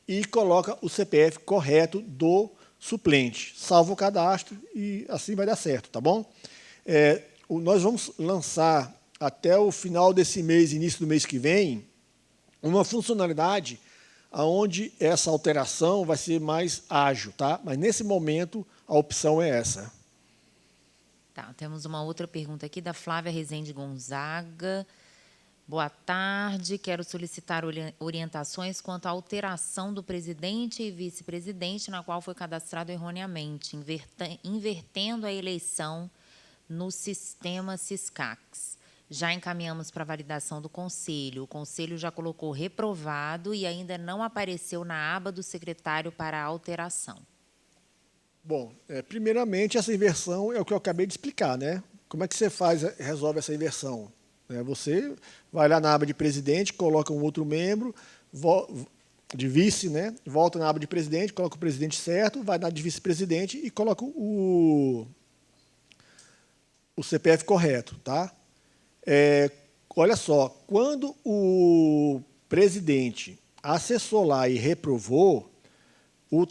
e coloca o CPF correto do suplente. Salva o cadastro e assim vai dar certo, tá bom? Nós vamos lançar até o final desse mês, início do mês que vem, uma funcionalidade onde essa alteração vai ser mais ágil, tá? Mas nesse momento a opção é essa. Tá, temos uma outra pergunta aqui da Flávia Rezende Gonzaga. Boa tarde, quero solicitar orientações quanto à alteração do presidente e vice-presidente, na qual foi cadastrado erroneamente, invertendo a eleição no sistema SISCAX. Já encaminhamos para validação do Conselho. O Conselho já colocou reprovado e ainda não apareceu na aba do secretário para alteração. Bom, primeiramente, essa inversão é o que eu acabei de explicar, né? Como é que você resolve essa inversão? Você vai lá na aba de presidente, coloca um outro membro, de vice, né? Volta na aba de presidente, coloca o presidente certo, vai na de vice-presidente e coloca o CPF correto, tá? Olha só, quando o presidente acessou lá e reprovou, o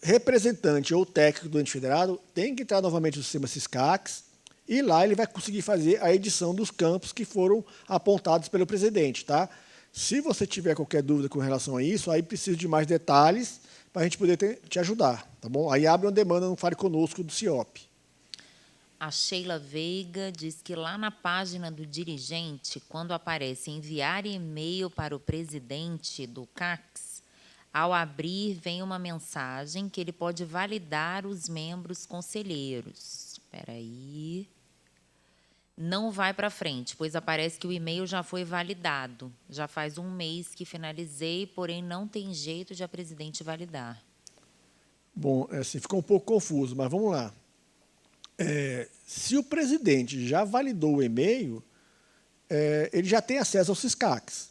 representante ou técnico do ente federado tem que entrar novamente no sistema SISCAX e lá ele vai conseguir fazer a edição dos campos que foram apontados pelo presidente, tá? Se você tiver qualquer dúvida com relação a isso, aí precisa de mais detalhes para a gente poder te ajudar, tá bom? Aí abre uma demanda no Fale Conosco do CIOP. A Sheila Veiga diz que lá na página do dirigente, quando aparece enviar e-mail para o presidente do CACS, ao abrir vem uma mensagem que ele pode validar os membros conselheiros. Espera aí. Não vai para frente, pois aparece que o e-mail já foi validado. Já faz um mês que finalizei, porém não tem jeito de a presidente validar. Bom, assim, ficou um pouco confuso, mas vamos lá. Se o presidente já validou o e-mail, ele já tem acesso ao SISCAX.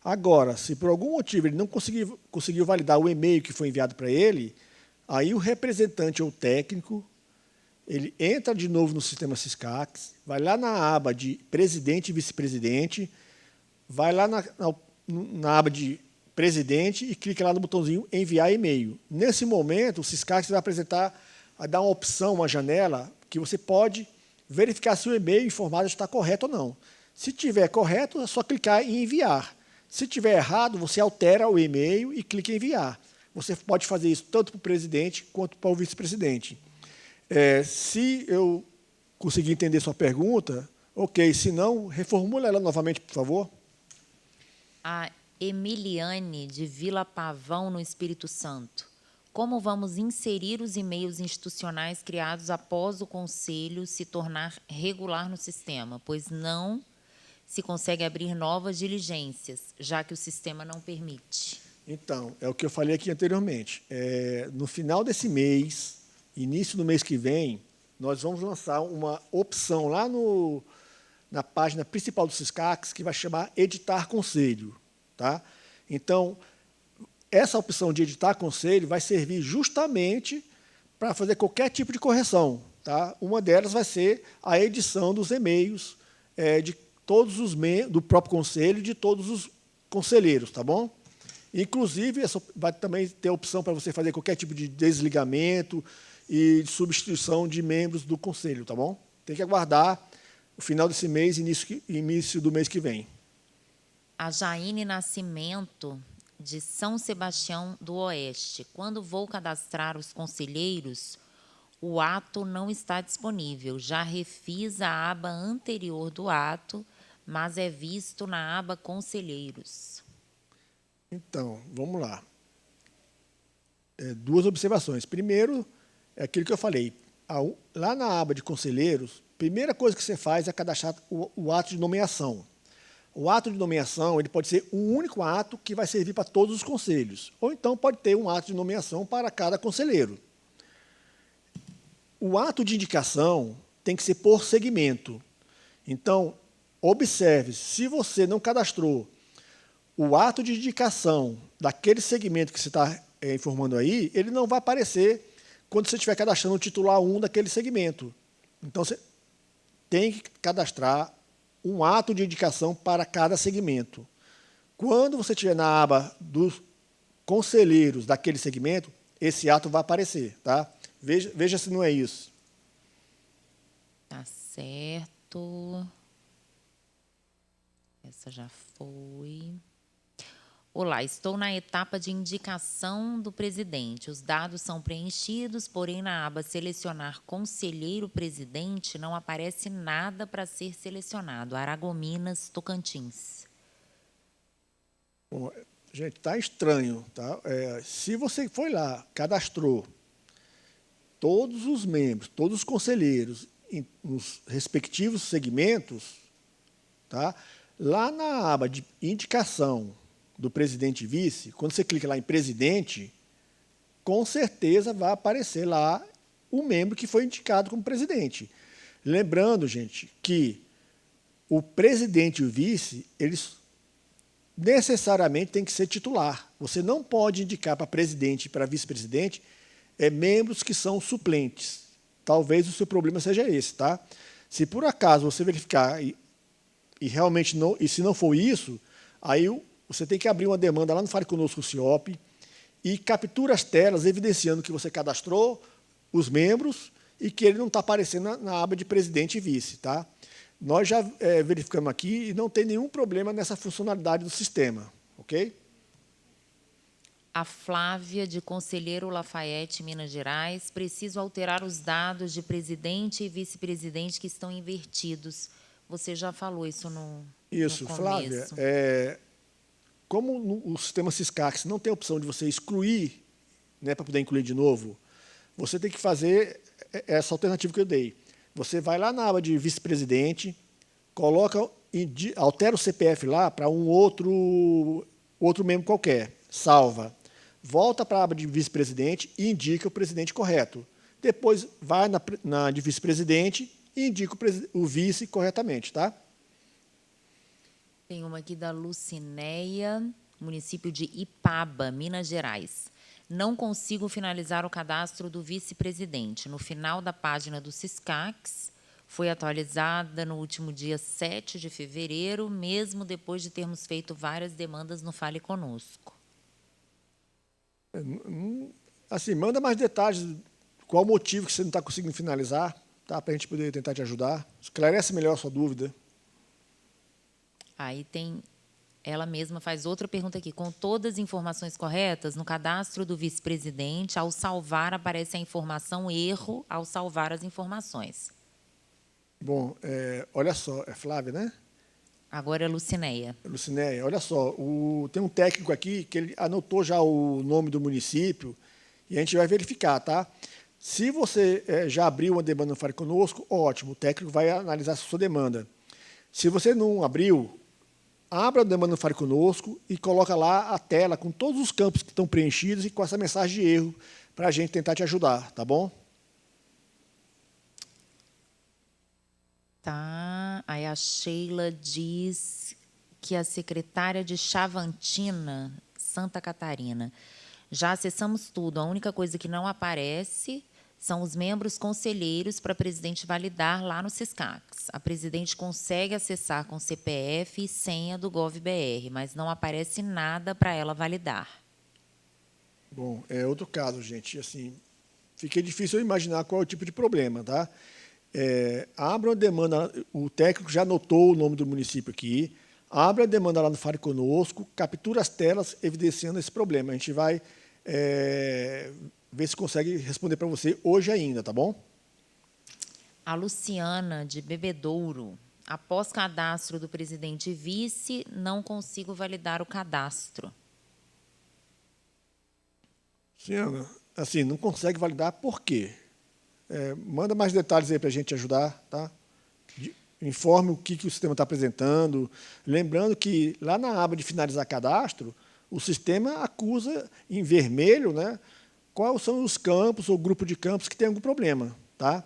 Agora, se por algum motivo ele não conseguiu validar o e-mail que foi enviado para ele, aí o representante ou técnico, ele entra de novo no sistema SISCAX, vai lá na aba de presidente e vice-presidente, vai lá na aba de presidente e clica lá no botãozinho enviar e-mail. Nesse momento, o SISCAX vai dar uma opção, uma janela, que você pode verificar se o e-mail informado está correto ou não. Se tiver correto, é só clicar em enviar. Se tiver errado, você altera o e-mail e clica em enviar. Você pode fazer isso tanto para o presidente quanto para o vice-presidente. Se eu conseguir entender sua pergunta, ok. Se não, reformula ela novamente, por favor. A Emiliane, de Vila Pavão, no Espírito Santo. Como vamos inserir os e-mails institucionais criados após o Conselho se tornar regular no sistema? Pois não se consegue abrir novas diligências, já que o sistema não permite. Então, é o que eu falei aqui anteriormente. No final desse mês, início do mês que vem, nós vamos lançar uma opção lá na página principal do SISCAX, que vai chamar Editar Conselho. Tá? Então, essa opção de editar conselho vai servir justamente para fazer qualquer tipo de correção. Tá? Uma delas vai ser a edição dos e-mails de todos os membros do próprio conselho e de todos os conselheiros, tá bom? Inclusive, vai também ter a opção para você fazer qualquer tipo de desligamento e de substituição de membros do conselho, tá bom? Tem que aguardar o final desse mês e início do mês que vem. A Jaine Nascimento, de São Sebastião do Oeste. Quando vou cadastrar os conselheiros, o ato não está disponível. Já refiz a aba anterior do ato, mas é visto na aba Conselheiros. Então, vamos lá. Duas observações. Primeiro, é aquilo que eu falei. Lá na aba de Conselheiros, primeira coisa que você faz é cadastrar o ato de nomeação. O ato de nomeação ele pode ser um único ato que vai servir para todos os conselhos, ou então pode ter um ato de nomeação para cada conselheiro. O ato de indicação tem que ser por segmento. Então, observe, se você não cadastrou o ato de indicação daquele segmento que você está informando aí, ele não vai aparecer quando você estiver cadastrando o titular 1 daquele segmento. Então, você tem que cadastrar um ato de indicação para cada segmento. Quando você estiver na aba dos conselheiros daquele segmento, esse ato vai aparecer, tá? Veja se não é isso. Tá certo. Essa já foi. Olá, estou na etapa de indicação do presidente. Os dados são preenchidos, porém na aba selecionar conselheiro-presidente não aparece nada para ser selecionado. Aragominas, Tocantins. Bom, gente, está estranho, tá? Se você foi lá, cadastrou todos os membros, todos os conselheiros nos respectivos segmentos, tá? Lá na aba de indicação do presidente e vice, quando você clica lá em presidente, com certeza vai aparecer lá o membro que foi indicado como presidente. Lembrando, gente, que o presidente e o vice, eles necessariamente têm que ser titular. Você não pode indicar para presidente e para vice-presidente membros que são suplentes. Talvez o seu problema seja esse, tá? Se por acaso você verificar e realmente não, e se não for isso, aí você tem que abrir uma demanda lá no Fale Conosco CIOP e captura as telas evidenciando que você cadastrou os membros e que ele não está aparecendo na aba de presidente e vice, tá? Nós já verificamos aqui e não tem nenhum problema nessa funcionalidade do sistema, ok? A Flávia, de Conselheiro Lafayette, Minas Gerais. Preciso alterar os dados de presidente e vice-presidente que estão invertidos. Você já falou isso no Isso, começo. Flávia. Como o sistema Syscax não tem a opção de você excluir, né, para poder incluir de novo, você tem que fazer essa alternativa que eu dei. Você vai lá na aba de vice-presidente, altera o CPF lá para um outro membro qualquer, salva. Volta para a aba de vice-presidente e indica o presidente correto. Depois vai na de vice-presidente e indica o vice corretamente, tá? Tem uma aqui da Lucinéia, município de Ipaba, Minas Gerais. Não consigo finalizar o cadastro do vice-presidente. No final da página do Syscax, foi atualizada no último dia 7 de fevereiro, mesmo depois de termos feito várias demandas no Fale Conosco. Assim, manda mais detalhes, qual o motivo que você não está conseguindo finalizar, tá? Para a gente poder tentar te ajudar. Esclarece melhor a sua dúvida. Aí tem, ela mesma faz outra pergunta aqui. Com todas as informações corretas, no cadastro do vice-presidente, ao salvar, aparece a informação erro ao salvar as informações. Bom, olha só, é Flávia, né? Agora é Lucinéia. Lucinéia, olha só, tem um técnico aqui que ele anotou já o nome do município e a gente vai verificar, tá? Se você já abriu uma demanda no Fale Conosco, ótimo, o técnico vai analisar a sua demanda. Se você não abriu, abra a demanda no Fale Conosco e coloca lá a tela com todos os campos que estão preenchidos e com essa mensagem de erro para a gente tentar te ajudar, tá bom? Tá. Aí a Sheila diz que a secretária de Chavantina, Santa Catarina. Já acessamos tudo. A única coisa que não aparece são os membros conselheiros para a presidente validar lá no Syscax. A presidente consegue acessar com CPF e senha do GovBR, mas não aparece nada para ela validar. Bom, é outro caso, gente. Assim, fica difícil eu imaginar qual é o tipo de problema, tá? Abra uma demanda, o técnico já anotou o nome do município aqui, abra a demanda lá no Fale Conosco, captura as telas evidenciando esse problema. A gente vai ver se consegue responder para você hoje ainda, tá bom? A Luciana, de Bebedouro. Após cadastro do presidente e vice, não consigo validar o cadastro. Luciana, assim, não consegue validar por quê? Manda mais detalhes aí para a gente ajudar, tá? informe o que o sistema está apresentando. Lembrando que, lá na aba de finalizar cadastro, o sistema acusa em vermelho, né, quais são os campos ou grupo de campos que tem algum problema. Tá?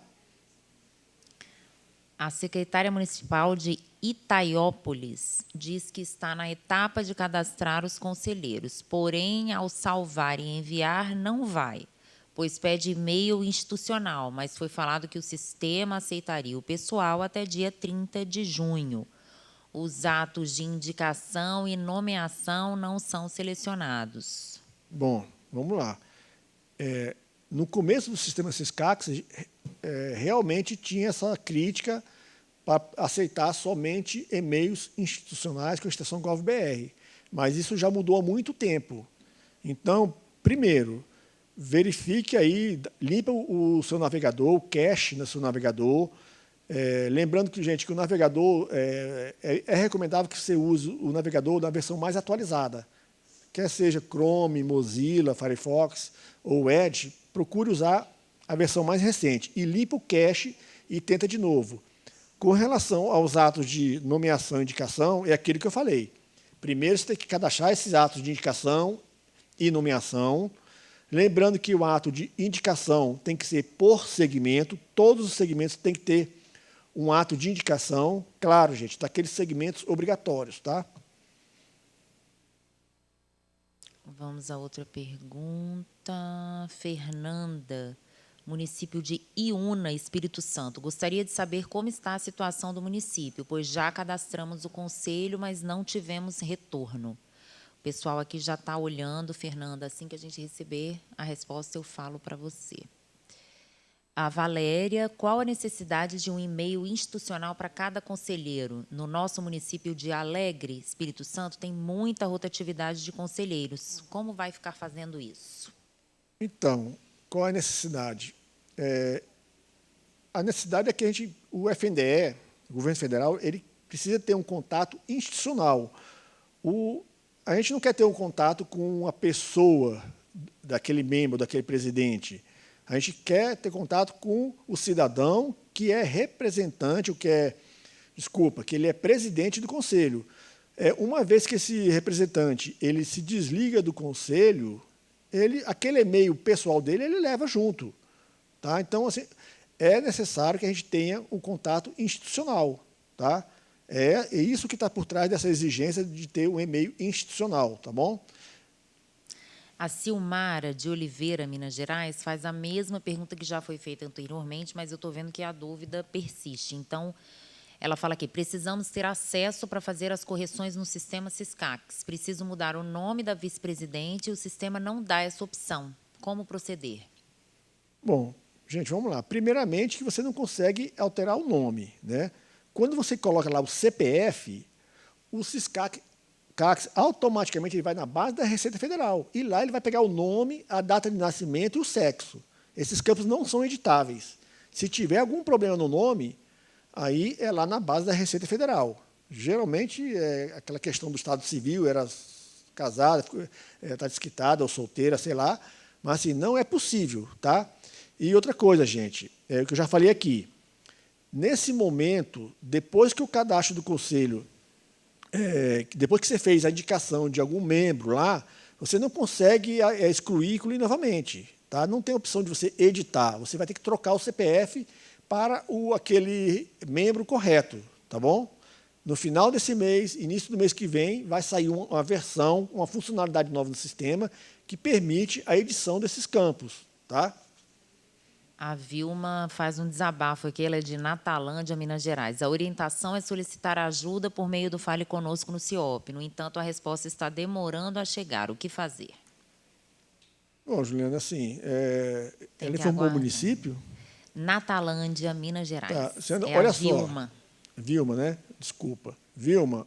A secretária municipal de Itaiópolis diz que está na etapa de cadastrar os conselheiros, porém, ao salvar e enviar, não vai, pois pede e-mail institucional, mas foi falado que o sistema aceitaria o pessoal até dia 30 de junho. Os atos de indicação e nomeação não são selecionados. Bom, vamos lá. No começo do sistema Syscax, realmente tinha essa crítica para aceitar somente e-mails institucionais com a extensão gov.br, mas isso já mudou há muito tempo. Então, primeiro, verifique aí, limpa o seu navegador, o cache no seu navegador. Lembrando que, gente, que o navegador é recomendável que você use o navegador na versão mais atualizada. Quer seja Chrome, Mozilla, Firefox ou Edge, procure usar a versão mais recente e limpa o cache e tenta de novo. Com relação aos atos de nomeação e indicação, é aquilo que eu falei. Primeiro, você tem que cadastrar esses atos de indicação e nomeação. Lembrando que o ato de indicação tem que ser por segmento, todos os segmentos têm que ter um ato de indicação, claro, gente, daqueles segmentos obrigatórios, tá? Vamos a outra pergunta. Fernanda, município de Iúna, Espírito Santo. Gostaria de saber como está a situação do município, pois já cadastramos o conselho, mas não tivemos retorno. O pessoal aqui já está olhando, Fernanda. Assim que a gente receber a resposta, eu falo para você. A Valéria, qual a necessidade de um e-mail institucional para cada conselheiro? No nosso município de Alegre, Espírito Santo, tem muita rotatividade de conselheiros. Como vai ficar fazendo isso? Então, qual é a necessidade? A necessidade é que o FNDE, o governo federal, ele precisa ter um contato institucional. A gente não quer ter um contato com a pessoa daquele membro, daquele presidente. A gente quer ter contato com o cidadão que é representante, que ele é presidente do conselho. Uma vez que esse representante ele se desliga do conselho, aquele e-mail pessoal dele ele leva junto. Tá? Então, assim, é necessário que a gente tenha um contato institucional. Tá? É isso que está por trás dessa exigência de ter um e-mail institucional. Tá bom? A Silmara, de Oliveira, Minas Gerais, faz a mesma pergunta que já foi feita anteriormente, mas eu estou vendo que a dúvida persiste. Então, ela fala aqui, precisamos ter acesso para fazer as correções no sistema Syscax. Preciso mudar o nome da vice-presidente e o sistema não dá essa opção. Como proceder? Bom, gente, vamos lá. Primeiramente, que você não consegue alterar o nome, né? Quando você coloca lá o CPF, o Syscax automaticamente ele vai na base da Receita Federal. E lá ele vai pegar o nome, a data de nascimento e o sexo. Esses campos não são editáveis. Se tiver algum problema no nome, aí é lá na base da Receita Federal. Geralmente, aquela questão do Estado Civil, era casada, está desquitada ou solteira, sei lá. Mas, assim, não é possível. Tá? E outra coisa, gente, o que eu já falei aqui. Nesse momento, depois que o cadastro do conselho depois que você fez a indicação de algum membro lá, você não consegue excluir e incluir novamente. Tá? Não tem opção de você editar. Você vai ter que trocar o CPF para aquele membro correto. Tá bom? No final desse mês, início do mês que vem, vai sair uma versão, uma funcionalidade nova no sistema que permite a edição desses campos. Tá? A Vilma faz um desabafo aqui, ela é de Natalândia, Minas Gerais. A orientação é solicitar ajuda por meio do Fale Conosco no CIOP. No entanto, a resposta está demorando a chegar. O que fazer? Bom, Juliana, assim, ela informou o município? Natalândia, Minas Gerais. Tá, olha só. Vilma. Vilma, né? Desculpa. Vilma,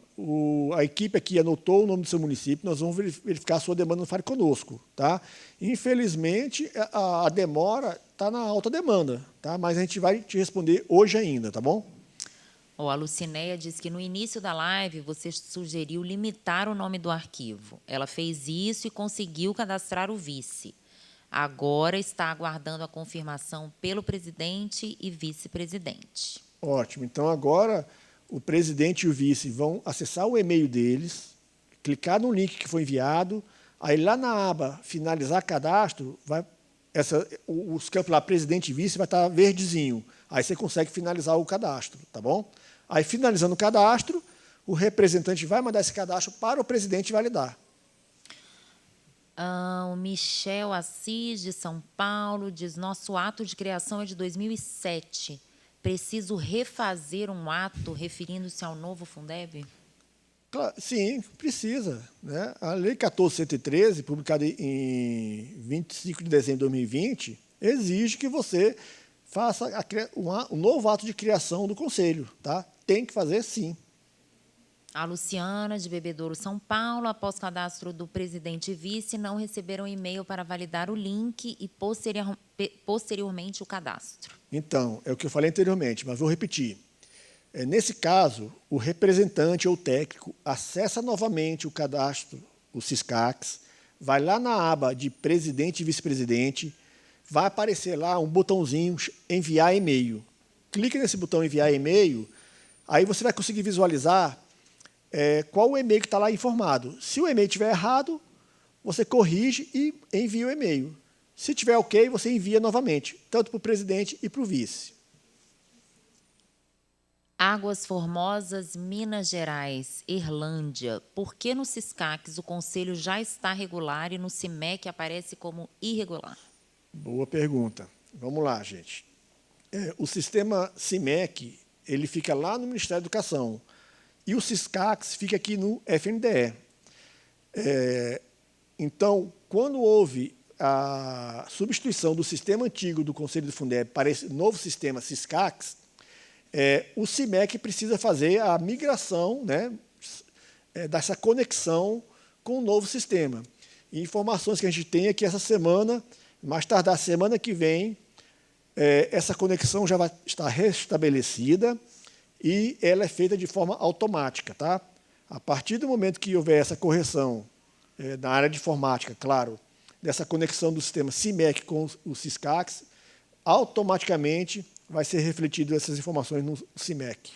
a equipe aqui anotou o nome do seu município, nós vamos verificar a sua demanda no Fale Conosco. Tá? Infelizmente, a demora está na alta demanda, tá? Mas a gente vai te responder hoje ainda, tá bom? A Lucinéia diz que no início da live você sugeriu limitar o nome do arquivo. Ela fez isso e conseguiu cadastrar o vice. Agora está aguardando a confirmação pelo presidente e vice-presidente. Ótimo. Então, agora, o presidente e o vice vão acessar o e-mail deles, clicar no link que foi enviado, aí lá na aba finalizar cadastro, os campos lá, presidente e vice, vai estar verdezinho. Aí você consegue finalizar o cadastro, tá bom? Aí, finalizando o cadastro, o representante vai mandar esse cadastro para o presidente validar. O Michel Assis, de São Paulo, diz: nosso ato de criação é de 2007. Preciso refazer um ato referindo-se ao novo Fundeb? Sim, precisa, né? A Lei 14.113, publicada em 25 de dezembro de 2020, exige que você faça um novo ato de criação do Conselho. Tá? Tem que fazer, sim. A Luciana, de Bebedouro, São Paulo, após cadastro do presidente e vice, não receberam e-mail para validar o link e posteriormente o cadastro. Então, é o que eu falei anteriormente, mas vou repetir. Nesse caso, o representante ou técnico acessa novamente o cadastro, o Siscax, vai lá na aba de presidente e vice-presidente, vai aparecer lá um botãozinho enviar e-mail. Clique nesse botão enviar e-mail, aí você vai conseguir visualizar qual o e-mail que está lá informado. Se o e-mail estiver errado, você corrige e envia o e-mail. Se tiver ok, você envia novamente, tanto para o presidente e para o vice. Águas Formosas, Minas Gerais, Irlândia. Por que no Siscax o conselho já está regular e no CIMEC aparece como irregular? Boa pergunta. Vamos lá, gente. O sistema CIMEC ele fica lá no Ministério da Educação e o Siscax fica aqui no FNDE. Então, quando houve a substituição do sistema antigo do Conselho do Fundeb para esse novo sistema Siscax, o CIMEC precisa fazer a migração, né, dessa conexão com o novo sistema. E informações que a gente tem é que essa semana, mais tardar semana que vem, essa conexão já vai estar restabelecida e ela é feita de forma automática. Tá? A partir do momento que houver essa correção na área de informática, claro, dessa conexão do sistema CIMEC com o Siscax, automaticamente vai ser refletido essas informações no CIMEC.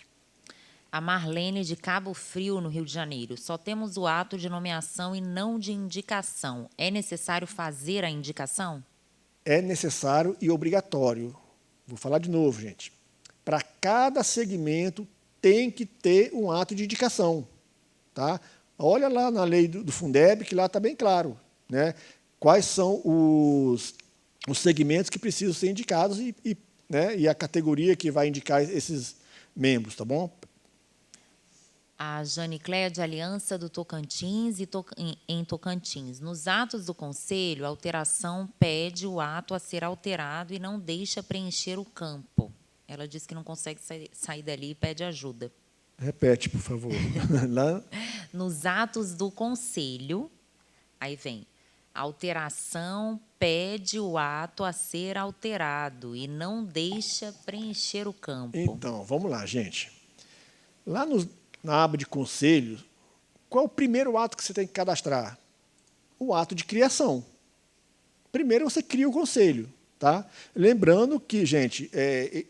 A Marlene, de Cabo Frio, no Rio de Janeiro. Só temos o ato de nomeação e não de indicação. É necessário fazer a indicação? É necessário e obrigatório. Vou falar de novo, gente. Para cada segmento tem que ter um ato de indicação. Tá? Olha lá na lei do Fundeb, que lá está bem claro, né? Quais são os segmentos que precisam ser indicados e a categoria que vai indicar esses membros, tá bom? A Jane Cléia, de Aliança do Tocantins em Tocantins. Nos atos do Conselho, a alteração pede o ato a ser alterado e não deixa preencher o campo. Ela diz que não consegue sair dali e pede ajuda. Repete, por favor. Lá... Nos atos do Conselho, aí vem, a alteração pede o ato a ser alterado e não deixa preencher o campo. Então, vamos lá, gente. Lá na aba de Conselho, qual é o primeiro ato que você tem que cadastrar? O ato de criação. Primeiro você cria o Conselho. Tá? Lembrando que, gente,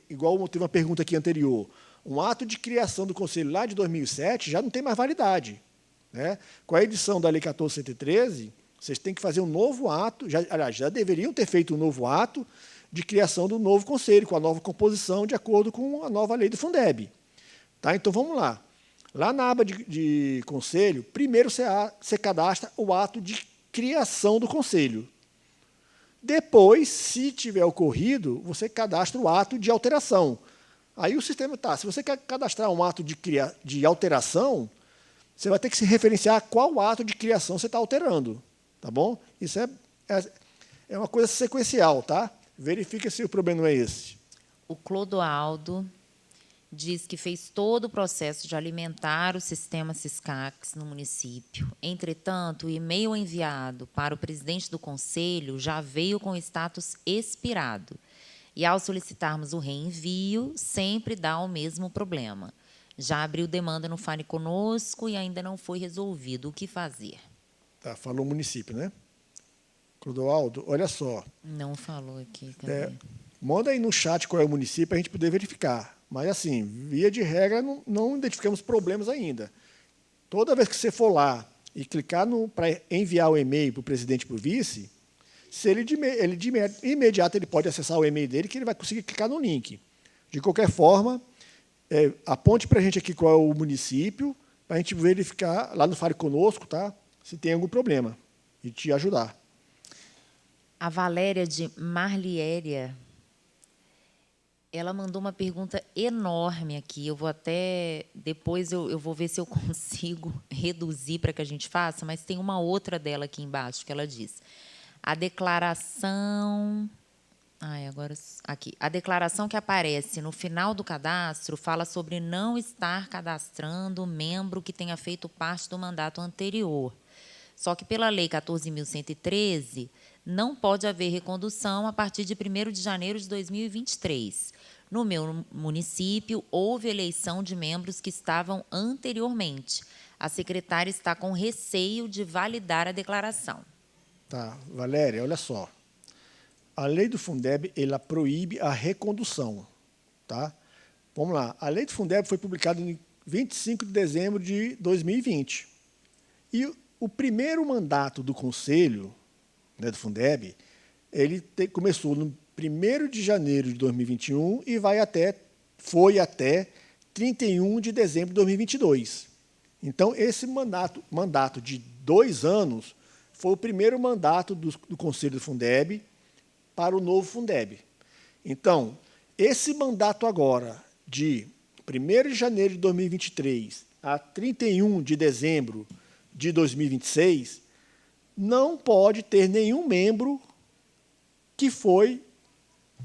igual teve uma pergunta aqui anterior, um ato de criação do Conselho lá de 2007 já não tem mais validade. Né? Com a edição da Lei 14.113, vocês têm que fazer um novo ato, já deveriam ter feito um novo ato de criação do novo Conselho, com a nova composição, de acordo com a nova lei do Fundeb. Tá? Então, vamos lá. Lá na aba de Conselho, primeiro você cadastra o ato de criação do Conselho. Depois, se tiver ocorrido, você cadastra o ato de alteração. Aí o sistema se você quer cadastrar um ato de alteração, você vai ter que se referenciar a qual ato de criação você está alterando. Tá bom? Isso é uma coisa sequencial, tá? Verifica se o problema não é esse. O Clodoaldo diz que fez todo o processo de alimentar o sistema Siscax no município. Entretanto, o e-mail enviado para o presidente do Conselho já veio com status expirado. E, ao solicitarmos o reenvio, sempre dá o mesmo problema. Já abriu demanda no Fale Conosco e ainda não foi resolvido. O que fazer? Tá, falou o município, né? Clodoaldo, olha só. Não falou aqui. Cadê? Manda aí no chat qual é o município para a gente poder verificar. Mas, assim, via de regra, não identificamos problemas ainda. Toda vez que você for lá e clicar para enviar o e-mail para o presidente e para o vice, se ele de imediato ele pode acessar o e-mail dele, que ele vai conseguir clicar no link. De qualquer forma, aponte para a gente aqui qual é o município, para a gente verificar lá no Fale Conosco, tá? Se tem algum problema, e te ajudar. A Valéria de Marliéria, ela mandou uma pergunta enorme aqui. Eu vou até... Depois eu vou ver se eu consigo reduzir para que a gente faça, mas tem uma outra dela aqui embaixo, que ela diz: a declaração... agora aqui. A declaração que aparece no final do cadastro fala sobre não estar cadastrando membro que tenha feito parte do mandato anterior. Só que, pela Lei 14.113, não pode haver recondução a partir de 1º de janeiro de 2023. No meu município, houve eleição de membros que estavam anteriormente. A secretária está com receio de validar a declaração. Tá, Valéria, olha só. A lei do Fundeb, ela proíbe a recondução. Tá? Vamos lá. A lei do Fundeb foi publicada em 25 de dezembro de 2020. E o primeiro mandato do Conselho, né, do Fundeb, ele começou no 1º de janeiro de 2021 e foi até 31 de dezembro de 2022. Então, esse mandato de 2 anos foi o primeiro mandato do Conselho do Fundeb para o novo Fundeb. Então, esse mandato agora, de 1º de janeiro de 2023 a 31 de dezembro de 2026, não pode ter nenhum membro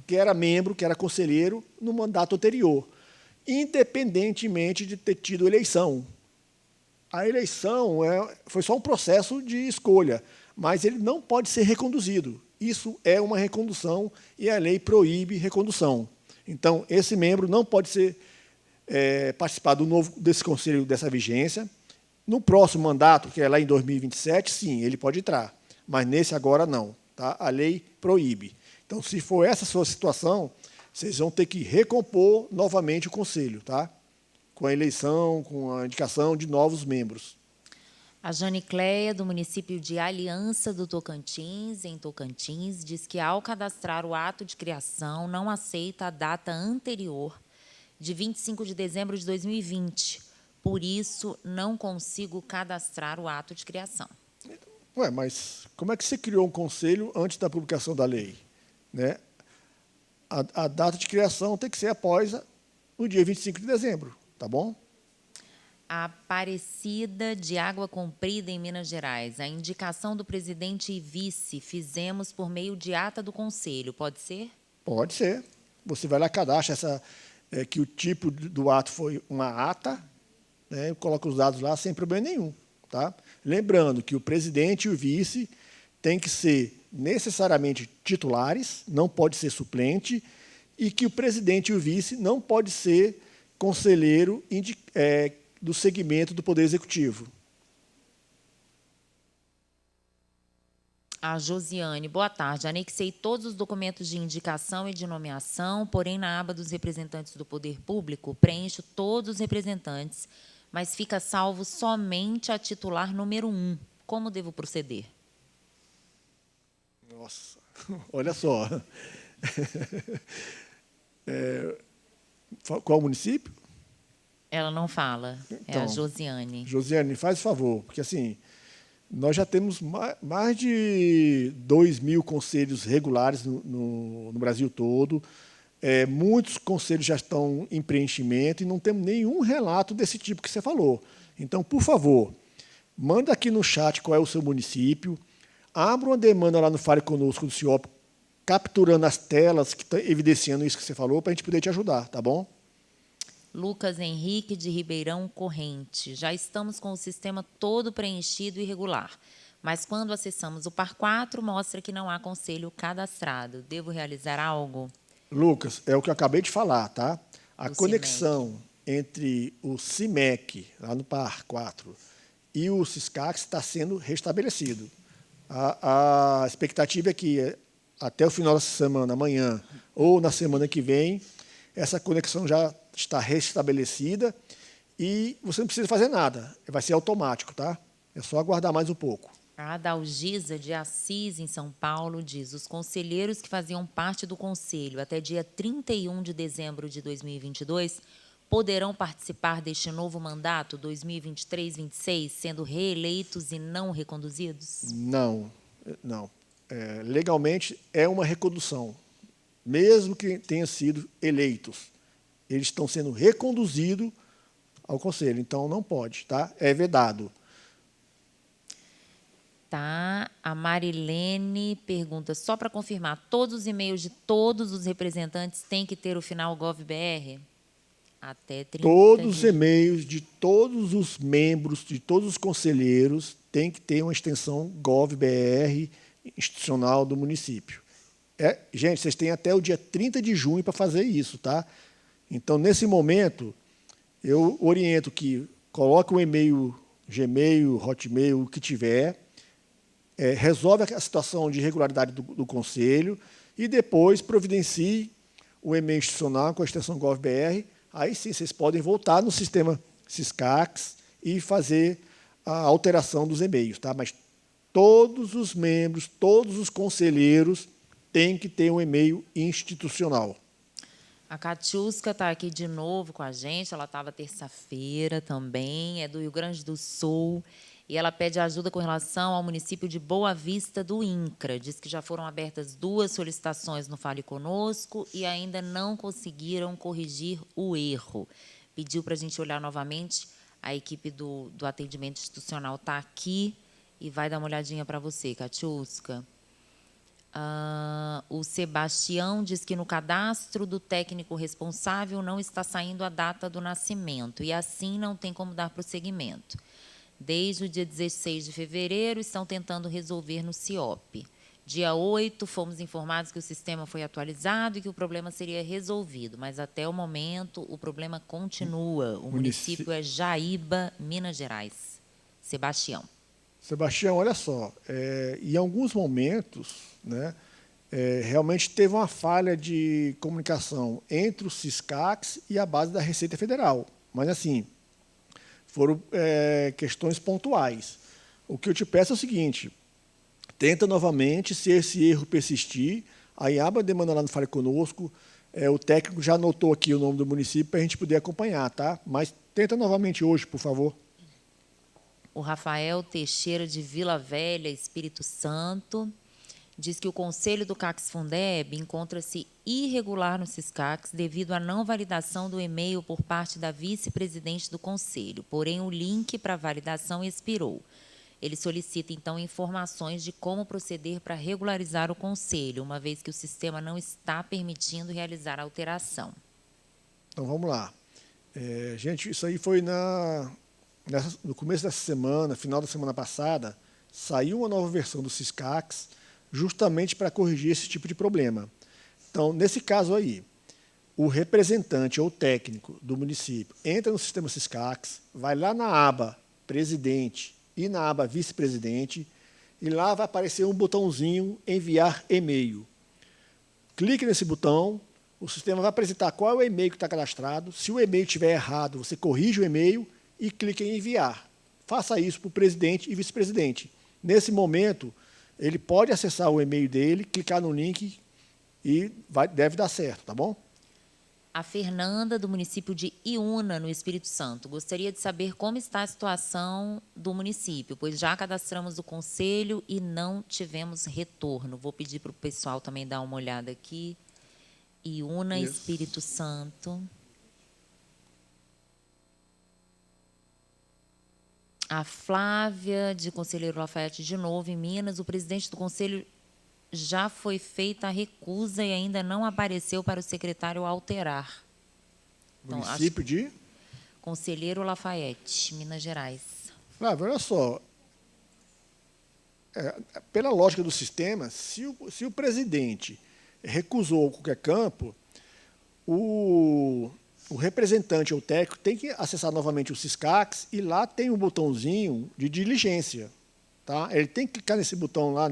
que era conselheiro no mandato anterior, independentemente de ter tido eleição. A eleição foi só um processo de escolha, mas ele não pode ser reconduzido. Isso é uma recondução e a lei proíbe recondução. Então, esse membro não pode participar desse conselho dessa vigência. No próximo mandato, que é lá em 2027, sim, ele pode entrar, mas nesse agora não. Tá? A lei proíbe. Então, se for essa a sua situação, vocês vão ter que recompor novamente o conselho, tá? Com a eleição, com a indicação de novos membros. A Janicléia, do município de Aliança do Tocantins, em Tocantins, diz que, ao cadastrar o ato de criação, não aceita a data anterior, de 25 de dezembro de 2020. Por isso, não consigo cadastrar o ato de criação. Mas como é que você criou um conselho antes da publicação da lei? Né? A data de criação tem que ser após o dia 25 de dezembro, tá bom? A Aparecida de Água Comprida, em Minas Gerais. A indicação do presidente e vice fizemos por meio de ata do conselho. Pode ser? Pode ser. Você vai lá, cadastra que o tipo do ato foi uma ata, né, coloca os dados lá sem problema nenhum. Tá? Lembrando que o presidente e o vice têm que ser necessariamente titulares, não pode ser suplente, e que o presidente e o vice não pode ser conselheiro do segmento do Poder Executivo. A Josiane, boa tarde. Anexei todos os documentos de indicação e de nomeação, porém, na aba dos representantes do Poder Público, preencho todos os representantes, mas fica salvo somente a titular número 1. Como devo proceder? Nossa, olha só. Qual município? Ela não fala, então, é a Josiane. Josiane, faz favor, porque assim, nós já temos mais de 2.000 conselhos regulares no Brasil todo. Muitos conselhos já estão em preenchimento e não temos nenhum relato desse tipo que você falou. Então, por favor, manda aqui no chat qual é o seu município, abra uma demanda lá no Fale Conosco do senhor, capturando as telas que estão evidenciando isso que você falou, para a gente poder te ajudar, tá bom? Lucas Henrique, de Ribeirão Corrente. Já estamos com o sistema todo preenchido e regular, mas quando acessamos o PAR 4, mostra que não há conselho cadastrado. Devo realizar algo? Lucas, é o que eu acabei de falar, tá? A conexão entre o CIMEC, lá no PAR 4, e o SISCAX está sendo restabelecido. A expectativa é que, até o final dessa semana, amanhã, ou na semana que vem, essa conexão já está restabelecida e você não precisa fazer nada, vai ser automático, tá? É só aguardar mais um pouco. A Adalgisa de Assis, em São Paulo, diz: os conselheiros que faziam parte do Conselho até dia 31 de dezembro de 2022 poderão participar deste novo mandato 2023-26, sendo reeleitos e não reconduzidos? Não, não. Legalmente é uma recondução, mesmo que tenham sido eleitos. Eles estão sendo reconduzidos ao Conselho, então não pode, tá? É vedado. Tá. A Marilene pergunta, só para confirmar, todos os e-mails de todos os representantes têm que ter o final GovBR? Até 30 Todos os e-mails de todos os membros, de todos os conselheiros, têm que ter uma extensão GovBR institucional do município. Gente, vocês têm até o dia 30 de junho para fazer isso, tá? Então, nesse momento, eu oriento que coloque um e-mail Gmail, Hotmail, o que tiver, resolve a situação de irregularidade do Conselho e depois providencie o e-mail institucional com a extensão GovBR. Aí sim, vocês podem voltar no sistema Syscax e fazer a alteração dos e-mails, tá? Mas todos os membros, todos os conselheiros têm que ter um e-mail institucional. A Catiusca está aqui de novo com a gente, ela estava terça-feira também, é do Rio Grande do Sul, e ela pede ajuda com relação ao município de Boa Vista do INCRA. Diz que já foram abertas 2 solicitações no Fale Conosco e ainda não conseguiram corrigir o erro. Pediu para a gente olhar novamente, a equipe do atendimento institucional está aqui e vai dar uma olhadinha para você, Catiusca. O Sebastião diz que no cadastro do técnico responsável não está saindo a data do nascimento e assim não tem como dar prosseguimento. Desde o dia 16 de fevereiro estão tentando resolver no CIOP. Dia 8 fomos informados que o sistema foi atualizado e que o problema seria resolvido, mas até o momento o problema continua. O município é Jaíba, Minas Gerais. Sebastião. Sebastião, olha só, em alguns momentos, né, realmente teve uma falha de comunicação entre o Syscax e a base da Receita Federal. Mas, assim, foram questões pontuais. O que eu te peço é o seguinte, tenta novamente, se esse erro persistir, aí abre a demanda lá no Fale Conosco, o técnico já anotou aqui o nome do município para a gente poder acompanhar, tá? Mas tenta novamente hoje, por favor. O Rafael Teixeira, de Vila Velha, Espírito Santo, diz que o Conselho do CACS-Fundeb encontra-se irregular no Syscax devido à não validação do e-mail por parte da vice-presidente do Conselho, porém o link para validação expirou. Ele solicita, então, informações de como proceder para regularizar o Conselho, uma vez que o sistema não está permitindo realizar a alteração. Então, vamos lá. Gente, isso aí foi no começo dessa semana, final da semana passada, saiu uma nova versão do Syscax justamente para corrigir esse tipo de problema. Então, nesse caso aí, o representante ou técnico do município entra no sistema Syscax, vai lá na aba presidente e na aba vice-presidente, e lá vai aparecer um botãozinho enviar e-mail. Clique nesse botão, o sistema vai apresentar qual é o e-mail que está cadastrado. Se o e-mail estiver errado, você corrige o e-mail e clique em enviar. Faça isso para o presidente e vice-presidente. Nesse momento, ele pode acessar o e-mail dele, clicar no link e deve dar certo, tá bom? A Fernanda, do município de Iúna, no Espírito Santo, gostaria de saber como está a situação do município, pois já cadastramos o conselho e não tivemos retorno. Vou pedir para o pessoal também dar uma olhada aqui. Iúna, isso. Espírito Santo. A Flávia, de Conselheiro Lafayette, de novo, em Minas. O presidente do conselho já foi feita a recusa e ainda não apareceu para o secretário alterar. Então, município de? Conselheiro Lafayette, Minas Gerais. Flávio, olha só. Pela lógica do sistema, se o presidente recusou qualquer campo, o representante ou técnico tem que acessar novamente o Syscax e lá tem um botãozinho de diligência. Tá? Ele tem que clicar nesse botão lá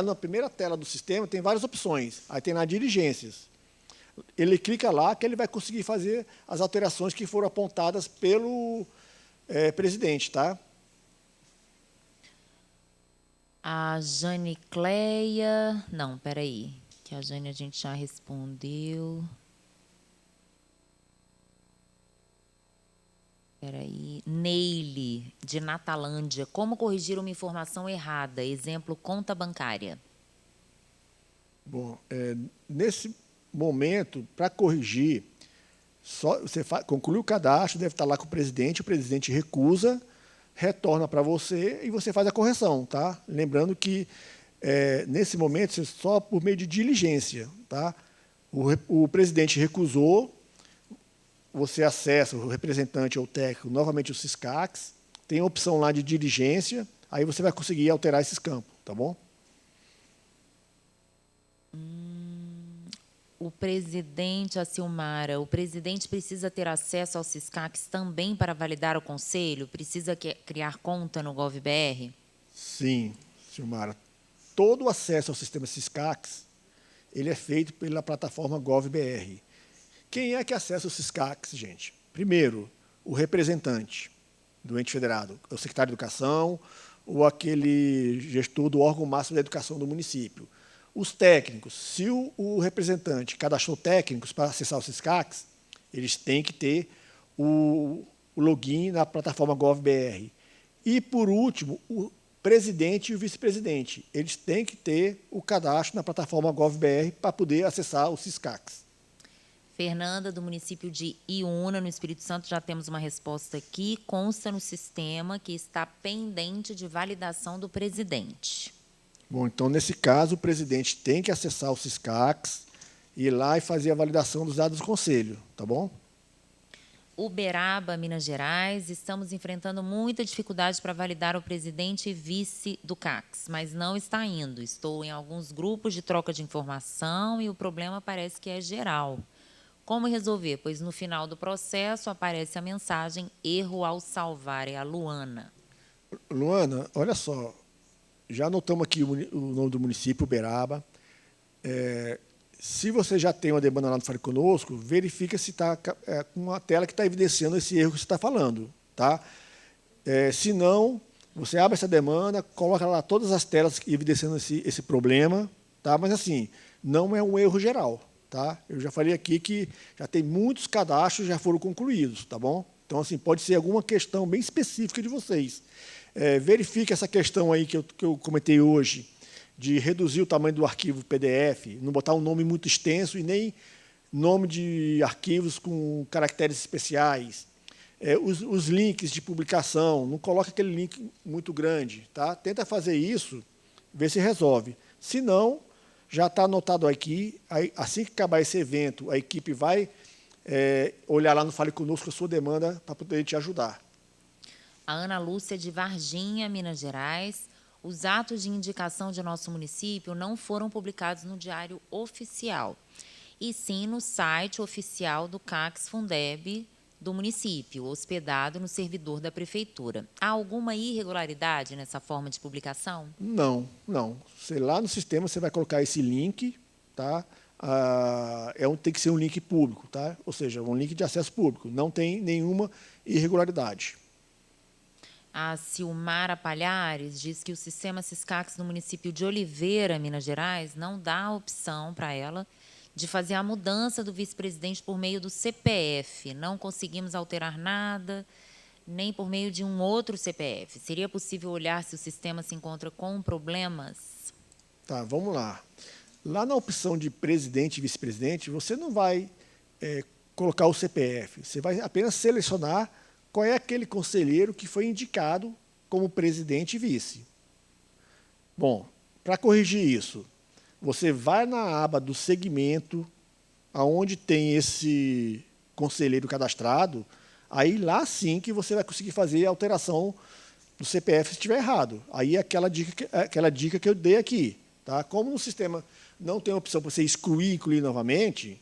na primeira tela do sistema, tem várias opções. Aí tem lá diligências. ele clica lá que ele vai conseguir fazer as alterações que foram apontadas pelo presidente, tá? A Jane Cleia... Não, peraí, que a Jane a gente já respondeu. Peraí. Neile, de Natalândia. Como corrigir uma informação errada? Exemplo, conta bancária. Bom, nesse momento, para corrigir, só você conclui o cadastro, deve estar lá com o presidente recusa, retorna para você e você faz a correção, tá? Lembrando que, nesse momento, só por meio de diligência, tá? O presidente recusou, você acessa o representante ou técnico, novamente o Siscax, tem a opção lá de diligência, aí você vai conseguir alterar esses campos, tá bom? O presidente, a Silmara, o presidente precisa ter acesso ao Siscax também para validar o conselho? Precisa criar conta no GovBR? Sim, Silmara. Todo o acesso ao sistema Siscax, ele é feito pela plataforma GovBR. Quem é que acessa o Siscax, gente? Primeiro, o representante do ente federado, o secretário de Educação ou aquele gestor do órgão máximo da educação do município. Os técnicos, se o representante cadastrou técnicos para acessar o Siscax, eles têm que ter o login na plataforma GovBR. E, por último, o presidente e o vice-presidente, eles têm que ter o cadastro na plataforma GovBR para poder acessar o Siscax. Fernanda, do município de Iúna, no Espírito Santo, já temos uma resposta aqui. Consta no sistema que está pendente de validação do presidente. Bom, então, nesse caso, o presidente tem que acessar o Siscax, ir lá e fazer a validação dos dados do conselho, tá bom? Uberaba, Minas Gerais, estamos enfrentando muita dificuldade para validar o presidente e vice do CACS, mas não está indo. Estou em alguns grupos de troca de informação e o problema parece que é geral. Como resolver? Pois no final do processo aparece a mensagem erro ao salvar. É a Luana. Luana, olha só, já anotamos aqui o nome do município, Uberaba. Se você já tem uma demanda lá no Fale Conosco, verifica se está com uma tela que está evidenciando esse erro que você está falando. Tá? Se não, você abre essa demanda, coloca lá todas as telas evidenciando esse problema, tá? Mas, assim, não é um erro geral. Tá? Eu já falei aqui que já tem muitos cadastros que já foram concluídos. Tá bom? Então, assim, pode ser alguma questão bem específica de vocês. Verifique essa questão aí que eu comentei hoje, de reduzir o tamanho do arquivo PDF, não botar um nome muito extenso e nem nome de arquivos com caracteres especiais. Os links de publicação, não coloque aquele link muito grande. Tá? Tenta fazer isso, ver se resolve. Se não, já está anotado aqui, aí, assim que acabar esse evento, a equipe vai olhar lá no Fale Conosco a sua demanda para poder te ajudar. A Ana Lúcia, de Varginha, Minas Gerais. Os atos de indicação de nosso município não foram publicados no Diário Oficial, e sim no site oficial do CACS Fundeb do município, hospedado no servidor da prefeitura. Há alguma irregularidade nessa forma de publicação? Não, não. Lá no sistema você vai colocar esse link, tá? Tem que ser um link público, tá? Ou seja, um link de acesso público. Não tem nenhuma irregularidade. A Silmara Palhares diz que o sistema Siscax no município de Oliveira, Minas Gerais, não dá a opção para ela de fazer a mudança do vice-presidente por meio do CPF. Não conseguimos alterar nada, nem por meio de um outro CPF. Seria possível olhar se o sistema se encontra com problemas? Tá, vamos lá. Lá na opção de presidente e vice-presidente, você não vai colocar o CPF. Você vai apenas selecionar qual é aquele conselheiro que foi indicado como presidente e vice. Bom, para corrigir isso, você vai na aba do segmento, aonde tem esse conselheiro cadastrado, aí lá sim que você vai conseguir fazer a alteração do CPF se estiver errado. Aí é aquela dica que eu dei aqui. Tá? Como no sistema não tem a opção para você excluir e incluir novamente,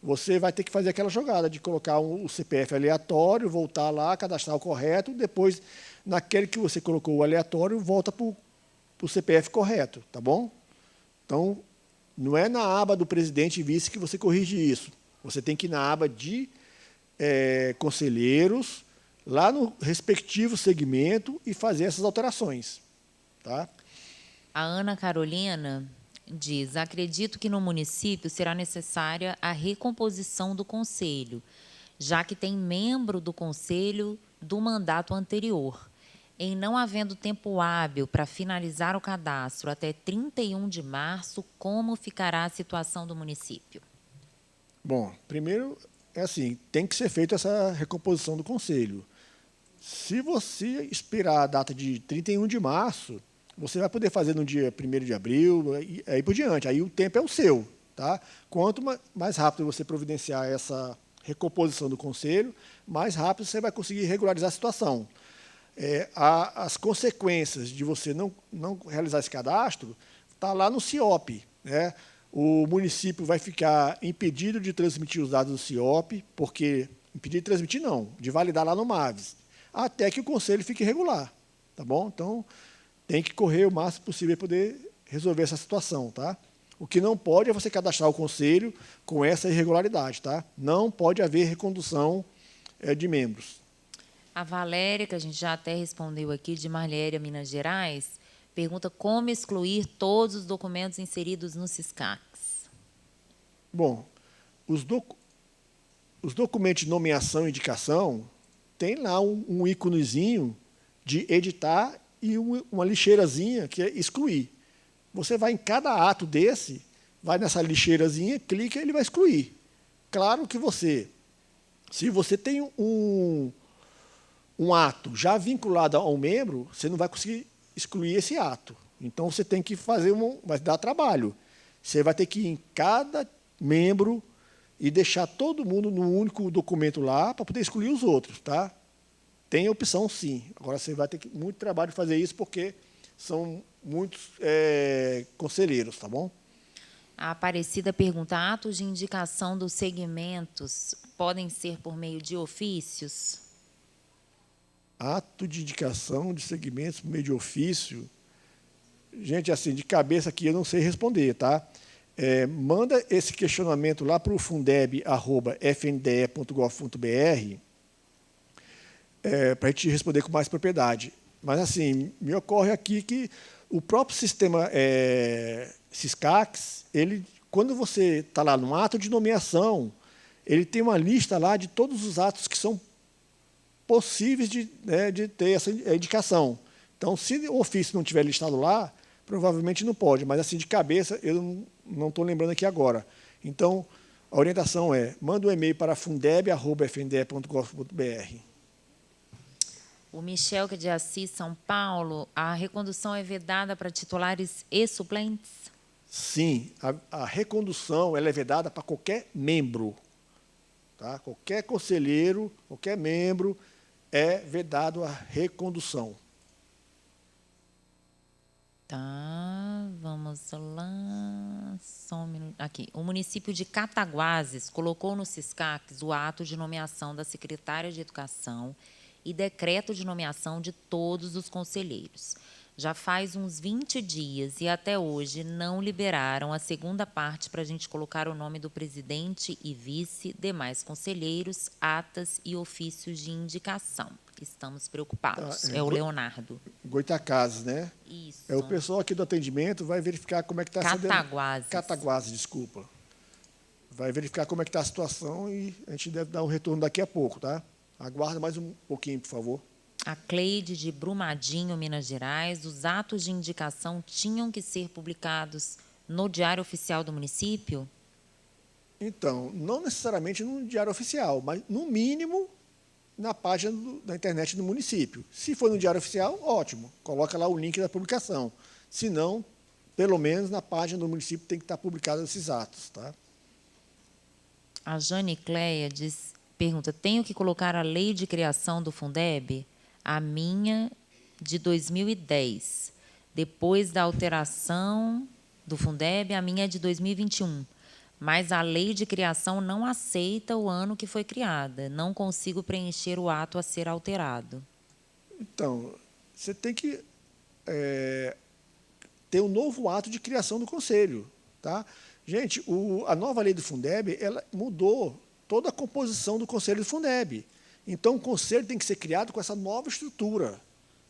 você vai ter que fazer aquela jogada de colocar o CPF aleatório, voltar lá, cadastrar o correto, depois, naquele que você colocou o aleatório, volta para o CPF correto, tá bom? Então, Não é na aba do presidente e vice que você corrige isso. Você tem que ir na aba de conselheiros, lá no respectivo segmento, e fazer essas alterações. Tá? A Ana Carolina diz: acredito que no município será necessária a recomposição do conselho, já que tem membro do conselho do mandato anterior. Em não havendo tempo hábil para finalizar o cadastro até 31 de março, como ficará a situação do município? Bom, primeiro, é assim, tem que ser feita essa recomposição do conselho. Se você esperar a data de 31 de março, você vai poder fazer no dia 1º de abril, e aí por diante. Aí o tempo é o seu. Tá? Quanto mais rápido você providenciar essa recomposição do conselho, mais rápido você vai conseguir regularizar a situação. As consequências de você não realizar esse cadastro está lá no CIOP. Né? O município vai ficar impedido de transmitir os dados do CIOP, porque impedido de transmitir não, de validar lá no MAVES, até que o conselho fique regular. Tá bom? Então, tem que correr o máximo possível para poder resolver essa situação. Tá? O que não pode é você cadastrar o conselho com essa irregularidade. Tá? Não pode haver recondução de membros. A Valéria, que a gente já até respondeu aqui, de Marléria, Minas Gerais, pergunta como excluir todos os documentos inseridos no Siscacs. Bom, os documentos de nomeação e indicação tem lá um íconezinho de editar e uma lixeirazinha que é excluir. Você vai em cada ato desse, vai nessa lixeirazinha, clica e ele vai excluir. Claro que se você tem um ato já vinculado ao membro, você não vai conseguir excluir esse ato. Então, você tem que vai dar trabalho. Você vai ter que ir em cada membro e deixar todo mundo num único documento lá para poder excluir os outros. Tá? Tem opção, sim. Agora, você vai ter muito trabalho de fazer isso, porque são muitos conselheiros. Tá bom? A Aparecida pergunta: atos de indicação dos segmentos podem ser por meio de ofícios? Ato de indicação de segmentos por meio de ofício. Gente, assim, de cabeça aqui eu não sei responder, tá? Manda esse questionamento lá para o fundeb@fnde.gov.br para a gente responder com mais propriedade. Mas, assim, me ocorre aqui que o próprio sistema Siscacs, quando você está lá no ato de nomeação, ele tem uma lista lá de todos os atos que são possíveis de ter essa indicação. Então, se o ofício não estiver listado lá, provavelmente não pode, mas assim de cabeça eu não estou lembrando aqui agora. Então, a orientação manda um e-mail para fundeb@fnde.gov.br. O Michel, que é de Assis, São Paulo, a recondução é vedada para titulares e suplentes? Sim, a recondução ela é vedada para qualquer membro. Tá? Qualquer conselheiro, qualquer membro é vedado a recondução. Tá, vamos lá. Só um minuto. Aqui. O município de Cataguases colocou no Siscacs o ato de nomeação da secretária de Educação e decreto de nomeação de todos os conselheiros. Já faz uns 20 dias e até hoje não liberaram a segunda parte para a gente colocar o nome do presidente e vice, demais conselheiros, atas e ofícios de indicação. Estamos preocupados. Tá, é o Leonardo. Goitacazes, né? Isso. O pessoal aqui do atendimento vai verificar como é que está Cataguases. Cataguases, desculpa. Vai verificar como é que está a situação e a gente deve dar um retorno daqui a pouco, tá? Aguarda mais um pouquinho, por favor. A Cleide, de Brumadinho, Minas Gerais, os atos de indicação tinham que ser publicados no Diário Oficial do município? Então, não necessariamente no Diário Oficial, mas, no mínimo, na página da internet do município. Se for no Diário Oficial, ótimo, coloca lá o link da publicação. Se não, pelo menos na página do município tem que estar publicados esses atos. Tá? A Jane Cleia pergunta: tenho que colocar a lei de criação do Fundeb? A minha de 2010. Depois da alteração do Fundeb, a minha é de 2021. Mas a lei de criação não aceita o ano que foi criada. Não consigo preencher o ato a ser alterado. Então, você tem que ter um novo ato de criação do conselho. Tá? Gente, a nova lei do Fundeb ela mudou toda a composição do Conselho do Fundeb. Então, o Conselho tem que ser criado com essa nova estrutura.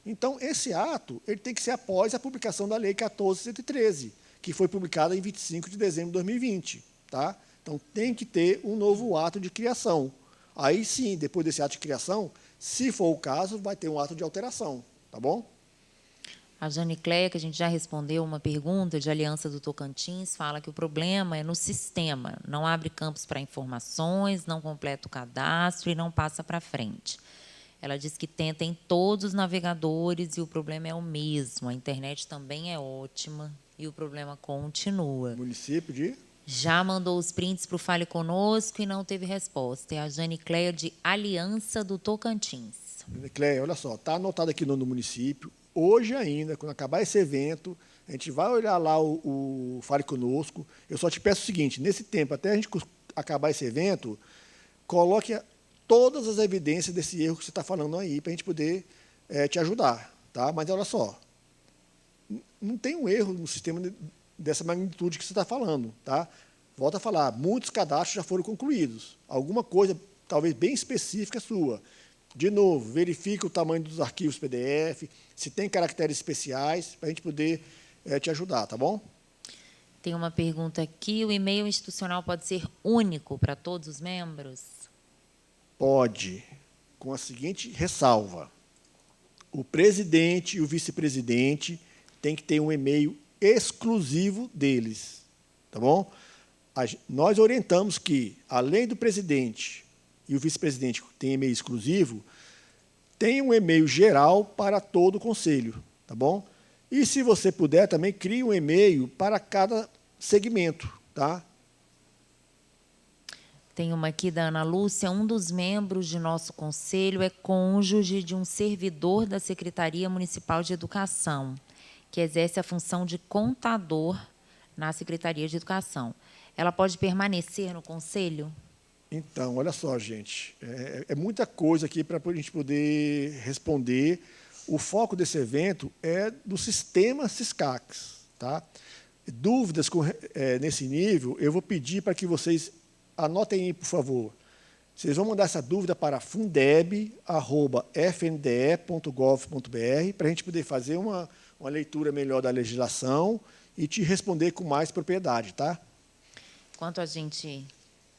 Então, esse ato ele tem que ser após a publicação da Lei 14.113, que foi publicada em 25 de dezembro de 2020. Tá? Então, tem que ter um novo ato de criação. Aí, sim, depois desse ato de criação, se for o caso, vai ter um ato de alteração. Tá bom? A Jane Cleia, que a gente já respondeu uma pergunta de Aliança do Tocantins, fala que o problema é no sistema, não abre campos para informações, não completa o cadastro e não passa para frente. Ela diz que tenta em todos os navegadores e o problema é o mesmo. A internet também é ótima e o problema continua. Município de? Já mandou os prints para o Fale Conosco e não teve resposta. É a Jane Cleia, de Aliança do Tocantins. Jane Cleia, olha só, está anotado aqui no município. Hoje ainda, quando acabar esse evento, a gente vai olhar lá o Fale Conosco. Eu só te peço o seguinte, nesse tempo, até a gente acabar esse evento, coloque todas as evidências desse erro que você está falando aí, para a gente poder te ajudar. Tá? Mas olha só, não tem um erro no sistema dessa magnitude que você está falando. Tá? Volto a falar, muitos cadastros já foram concluídos. Alguma coisa, talvez bem específica sua. De novo, verifique o tamanho dos arquivos PDF, se tem caracteres especiais, para a gente poder te ajudar, tá bom? Tem uma pergunta aqui, o e-mail institucional pode ser único para todos os membros? Pode, com a seguinte ressalva. O presidente e o vice-presidente têm que ter um e-mail exclusivo deles, tá bom? Nós orientamos que, além do presidente e o vice-presidente tem e-mail exclusivo, tem um e-mail geral para todo o conselho, tá bom? E, se você puder, também crie um e-mail para cada segmento, tá? Tem uma aqui da Ana Lúcia. Um dos membros de nosso conselho é cônjuge de um servidor da Secretaria Municipal de Educação, que exerce a função de contador na Secretaria de Educação. Ela pode permanecer no conselho? Então, olha só, gente, é muita coisa aqui para a gente poder responder. O foco desse evento é do sistema SISCAX. Tá? Dúvidas nesse nível, eu vou pedir para que vocês anotem aí, por favor. Vocês vão mandar essa dúvida para fundeb@fnde.gov.br para a gente poder fazer uma leitura melhor da legislação e te responder com mais propriedade. Tá? Enquanto a gente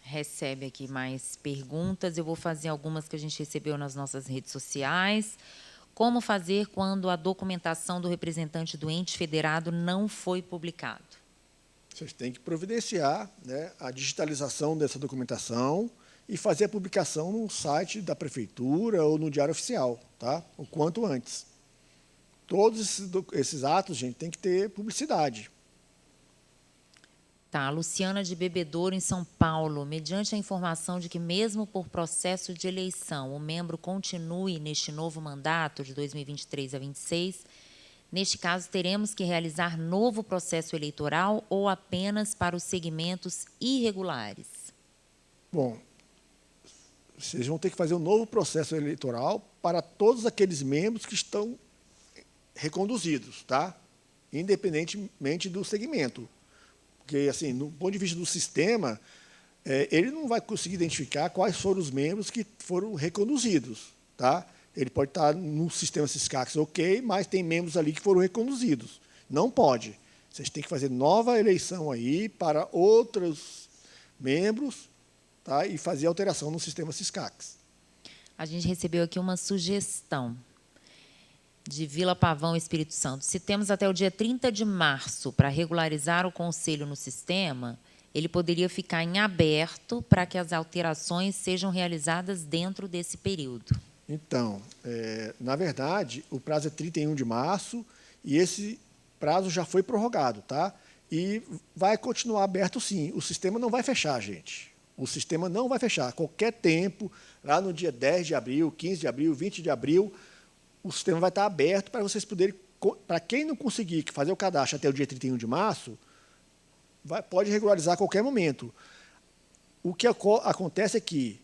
recebe aqui mais perguntas, eu vou fazer algumas que a gente recebeu nas nossas redes sociais. Como fazer quando a documentação do representante do ente federado não foi publicado? Vocês têm que providenciar, né, a digitalização dessa documentação e fazer a publicação no site da prefeitura ou no Diário Oficial, tá? O quanto antes. Todos esses atos, gente, tem que ter publicidade. Tá, Luciana de Bebedouro, em São Paulo. Mediante a informação de que, mesmo por processo de eleição, o membro continue neste novo mandato de 2023 a 2026, neste caso, teremos que realizar novo processo eleitoral ou apenas para os segmentos irregulares? Bom, vocês vão ter que fazer um novo processo eleitoral para todos aqueles membros que estão reconduzidos, tá? Independentemente do segmento. Porque, assim, no ponto de vista do sistema, ele não vai conseguir identificar quais foram os membros que foram reconduzidos. Tá? Ele pode estar no sistema SISCAX, ok, mas tem membros ali que foram reconduzidos. Não pode. Vocês têm que fazer nova eleição aí para outros membros, tá? E fazer alteração no sistema SISCAX. A gente recebeu aqui uma sugestão de Vila Pavão, Espírito Santo. Se temos até o dia 30 de março para regularizar o conselho no sistema, ele poderia ficar em aberto para que as alterações sejam realizadas dentro desse período. Então, na verdade, o prazo é 31 de março e esse prazo já foi prorrogado, tá? E vai continuar aberto, sim. O sistema não vai fechar, gente. O sistema não vai fechar. A qualquer tempo, lá no dia 10 de abril, 15 de abril, 20 de abril, o sistema vai estar aberto para vocês poderem, para quem não conseguir fazer o cadastro até o dia 31 de março, pode regularizar a qualquer momento. O que acontece é que,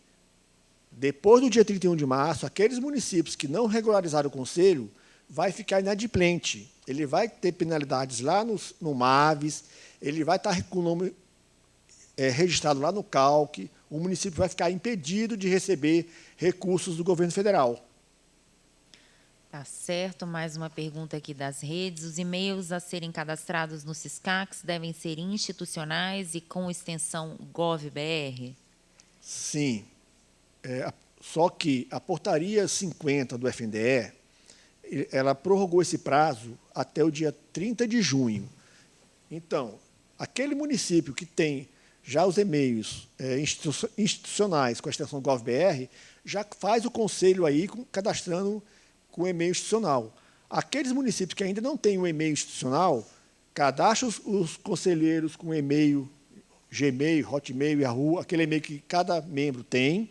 depois do dia 31 de março, aqueles municípios que não regularizaram o conselho vai ficar inadimplente. Ele vai ter penalidades lá no MAVES, ele vai estar com o nome registrado lá no CALC, o município vai ficar impedido de receber recursos do governo federal. Tá certo, mais uma pergunta aqui das redes. Os e-mails a serem cadastrados no Siscax devem ser institucionais e com extensão gov.br? Sim, só que a portaria 50 do FNDE, ela prorrogou esse prazo até o dia 30 de junho. Então, aquele município que tem já os e-mails institucionais com a extensão gov.br, já faz o conselho aí cadastrando com e-mail institucional. Aqueles municípios que ainda não têm o e-mail institucional, cadastram os conselheiros com e-mail Gmail, Hotmail, Yahoo, aquele e-mail que cada membro tem,